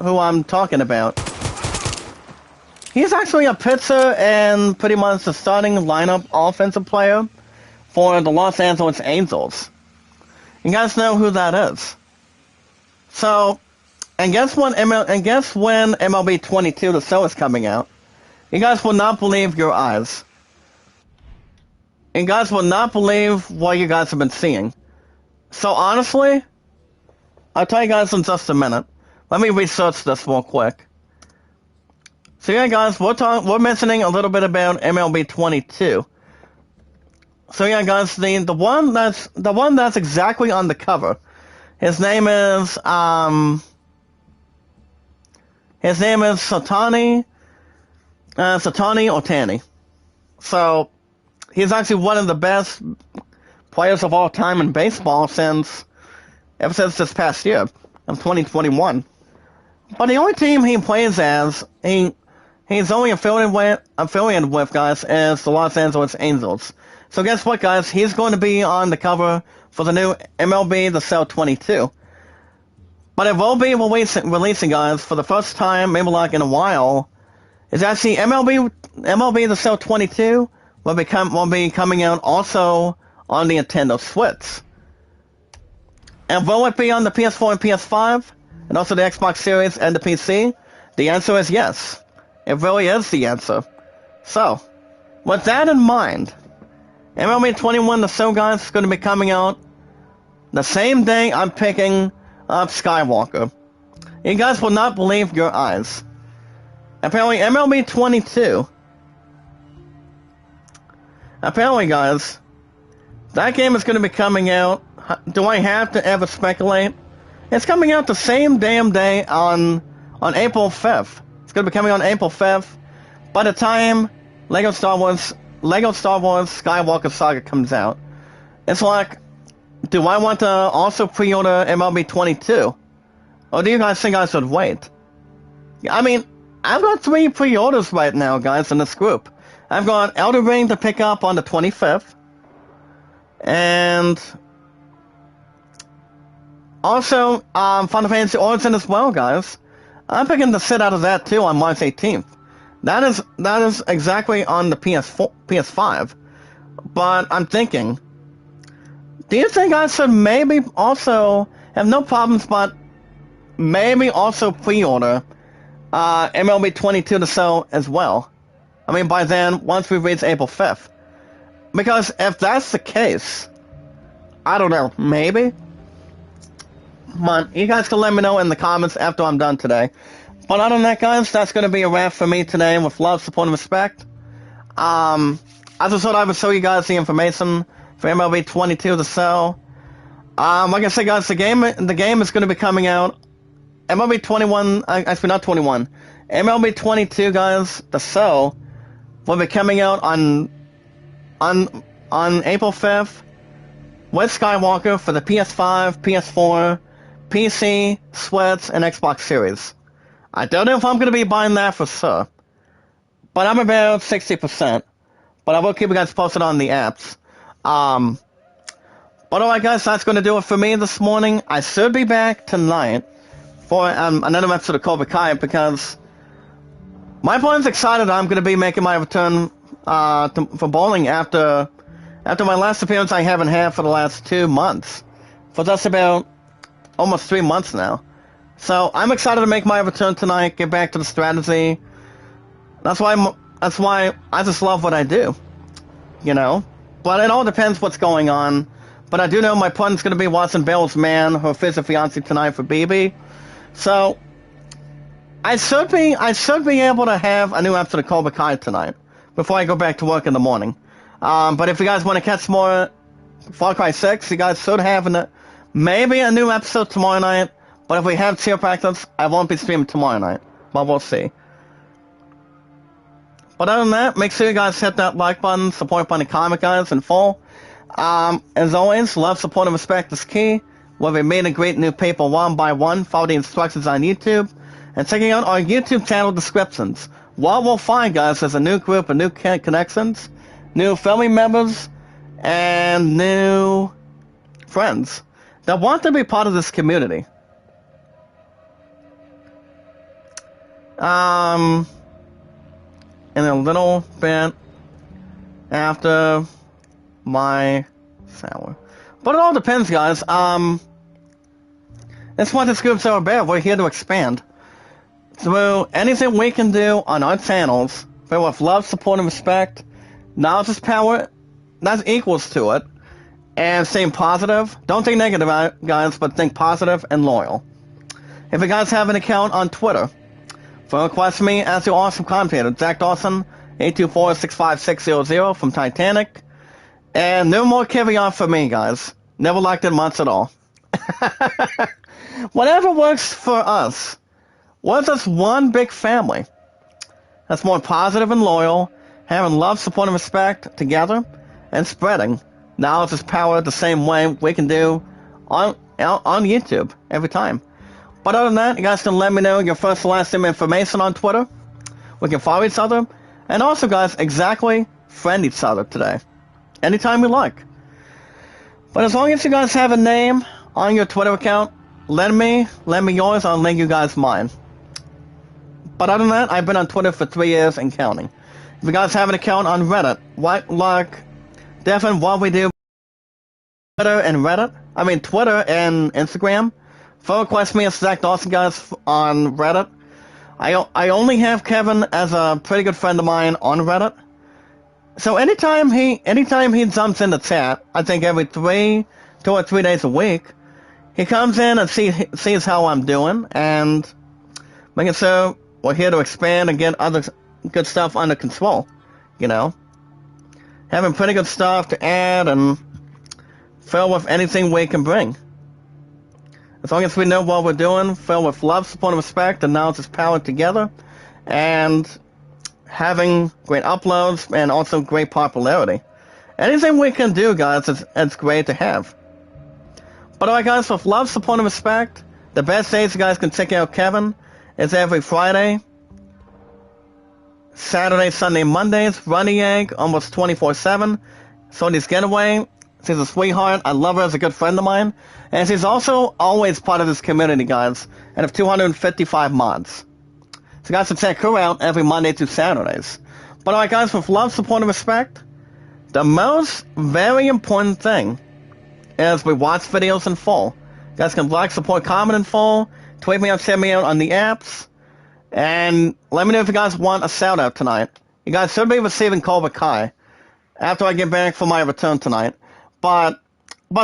who I'm talking about. He's actually a pitcher and pretty much the starting lineup offensive player for the Los Angeles Angels. You guys know who that is. So, and guess when MLB 22 the show is coming out? You guys will not believe your eyes. You guys will not believe what you guys have been seeing. So honestly, I'll tell you guys in just a minute. Let me research this real quick. So yeah, guys, we're mentioning a little bit about MLB 22. So yeah, guys, the one that's exactly on the cover. His name is Satani Otani. So he's actually one of the best players of all time in baseball ever since this past year of 2021. But the only team he plays as, he's only affiliated with, guys, is the Los Angeles Angels. So guess what, guys? He's going to be on the cover for the new MLB The Show 22. But it will be releasing, guys, for the first time, maybe like in a while. It's actually MLB The Show 22 will be coming out also on the Nintendo Switch. And will it be on the PS4 and PS5? And also the Xbox Series and the PC? The answer is yes. It really is the answer. So, with that in mind, MLB 21 The Show, guys, is going to be coming out the same day I'm picking up Skywalker. You guys will not believe your eyes. Apparently, MLB 22. Apparently, guys, that game is going to be coming out. Do I have to ever speculate? It's coming out the same damn day on April 5th. It's going to be coming on April 5th. By the time Lego Star Wars Skywalker Saga comes out, it's like, do I want to also pre-order MLB 22? Or do you guys think I should wait? I mean, I've got 3 pre-orders right now, guys, in this group. I've got Elden Ring to pick up on the 25th. And also, Final Fantasy Origin as well, guys. I'm picking to sit out of that too on March 18th. That is exactly on the PS5. But I'm thinking, do you think I should maybe also have no problems, but maybe also pre-order MLB 22 to sell as well? I mean, by then, once we reach April 5th. Because if that's the case, I don't know, maybe? But you guys can let me know in the comments after I'm done today. But other than that, guys, that's going to be a wrap for me today with love, support, and respect. I just thought I would show you guys the information for MLB 22 to sell. Like I said, guys, the game is going to be coming out. MLB 21, actually not 21. MLB 22, guys, the sell will be coming out on April 5th with Skywalker for the PS5, PS4, PC, Switch, and Xbox Series. I don't know if I'm going to be buying that for sure, but I'm about 60%. But I will keep you guys posted on the apps. But alright, guys, that's going to do it for me this morning. I should be back tonight for another episode of Cobra Kai, because my opponent's excited I'm going to be making my return for bowling after my last appearance I haven't had for the last 2 months. For just about almost 3 months now. So I'm excited to make my return tonight, get back to the strategy. That's why I just love what I do, you know. But it all depends what's going on. But I do know my opponent's going to be watching Bell's Man, her future fiance, tonight for BB. So I should be able to have a new episode of Cobra Kai tonight before I go back to work in the morning. But if you guys want to catch more Far Cry 6, you guys should have maybe a new episode tomorrow night. But if we have cheer practice, I won't be streaming tomorrow night. But we'll see. But other than that, make sure you guys hit that like button, support button, comment, guys, in full. As always, love, support, and respect is key. We'll be meeting great new people one by one. Follow the instructions on YouTube. And checking out our YouTube channel descriptions. What we'll find, guys, is a new group of new connections, new family members, and new friends that want to be part of this community. In a little bit after my sour. But it all depends, guys. That's what this group's all about. We're here to expand. Through anything we can do on our channels, but with love, support, and respect, knowledge is power, that's equals to it. And staying positive. Don't think negative, guys, but think positive and loyal. If you guys have an account on Twitter, request me as your awesome commentator, Zach Dawson, 824-65600 from Titanic. And no more caviar for me, guys. Never liked it much at all. Whatever works for us. We're just one big family. That's more positive and loyal, having love, support, and respect together, and spreading knowledge is power the same way we can do on YouTube every time. But other than that, you guys can let me know your first and last name information on Twitter. We can follow each other. And also, guys, exactly friend each other today. Anytime you like. But as long as you guys have a name on your Twitter account, let me yours, I'll link you guys mine. But other than that, I've been on Twitter for 3 years and counting. If you guys have an account on Reddit, definitely what we do, Twitter and Instagram, request me as Zach Dawson, guys, on Reddit. I only have Kevin as a pretty good friend of mine on Reddit. So anytime he jumps in the chat, I think every 2 or 3 days a week, he comes in and sees how I'm doing, and making sure we're here to expand and get other good stuff under control, you know? Having pretty good stuff to add and fill with anything we can bring. As long as we know what we're doing, fill with love, support, and respect, and knowledge is power together, and having great uploads and also great popularity. Anything we can do, guys, it's great to have. But alright, guys, with love, support, and respect, the best days you guys can check out Kevin is every Friday, Saturday, Sunday, Mondays, Running Egg, almost 24/7. Sony's Getaway. She's a sweetheart. I love her as a good friend of mine. And she's also always part of this community, guys, and of 255 mods. So you guys can check her out every Monday through Saturdays. But alright, guys, with love, support, and respect, the most very important thing is we watch videos in full. You guys can like, support, comment in full, tweet me out, send me out on the apps, and let me know if you guys want a shout out tonight. You guys should be receiving Cobra Kai after I get back from my return tonight. But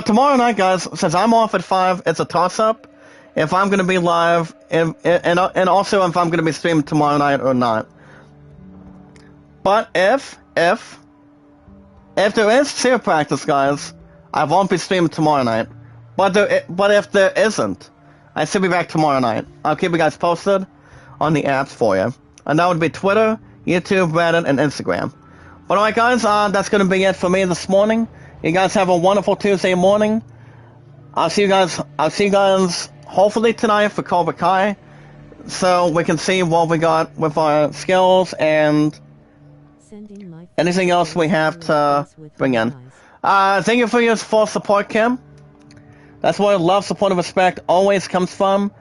tomorrow night, guys, since I'm off at 5, it's a toss-up if I'm going to be live, and also if I'm going to be streaming tomorrow night or not. But if there is cheer practice, guys, I won't be streaming tomorrow night. But if there isn't, I should be back tomorrow night. I'll keep you guys posted on the apps for you. And that would be Twitter, YouTube, Reddit, and Instagram. But alright, guys, that's going to be it for me this morning. You guys have a wonderful Tuesday morning. I'll see you guys hopefully tonight for Cobra Kai, so we can see what we got with our skills and anything else we have to bring in. Thank you for your full support, Kim. That's where love, support, and respect always comes from.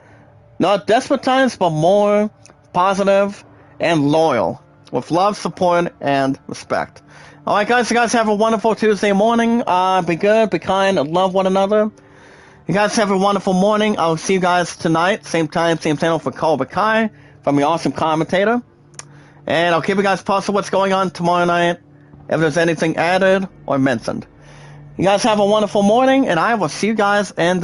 Not desperate times, but more positive and loyal. With love, support, and respect. Alright, guys, you guys have a wonderful Tuesday morning. Be good, be kind, and love one another. You guys have a wonderful morning. I'll see you guys tonight, same time, same channel for Cobra Kai from the awesome commentator. And I'll keep you guys posted what's going on tomorrow night, if there's anything added or mentioned. You guys have a wonderful morning, and I will see you guys in the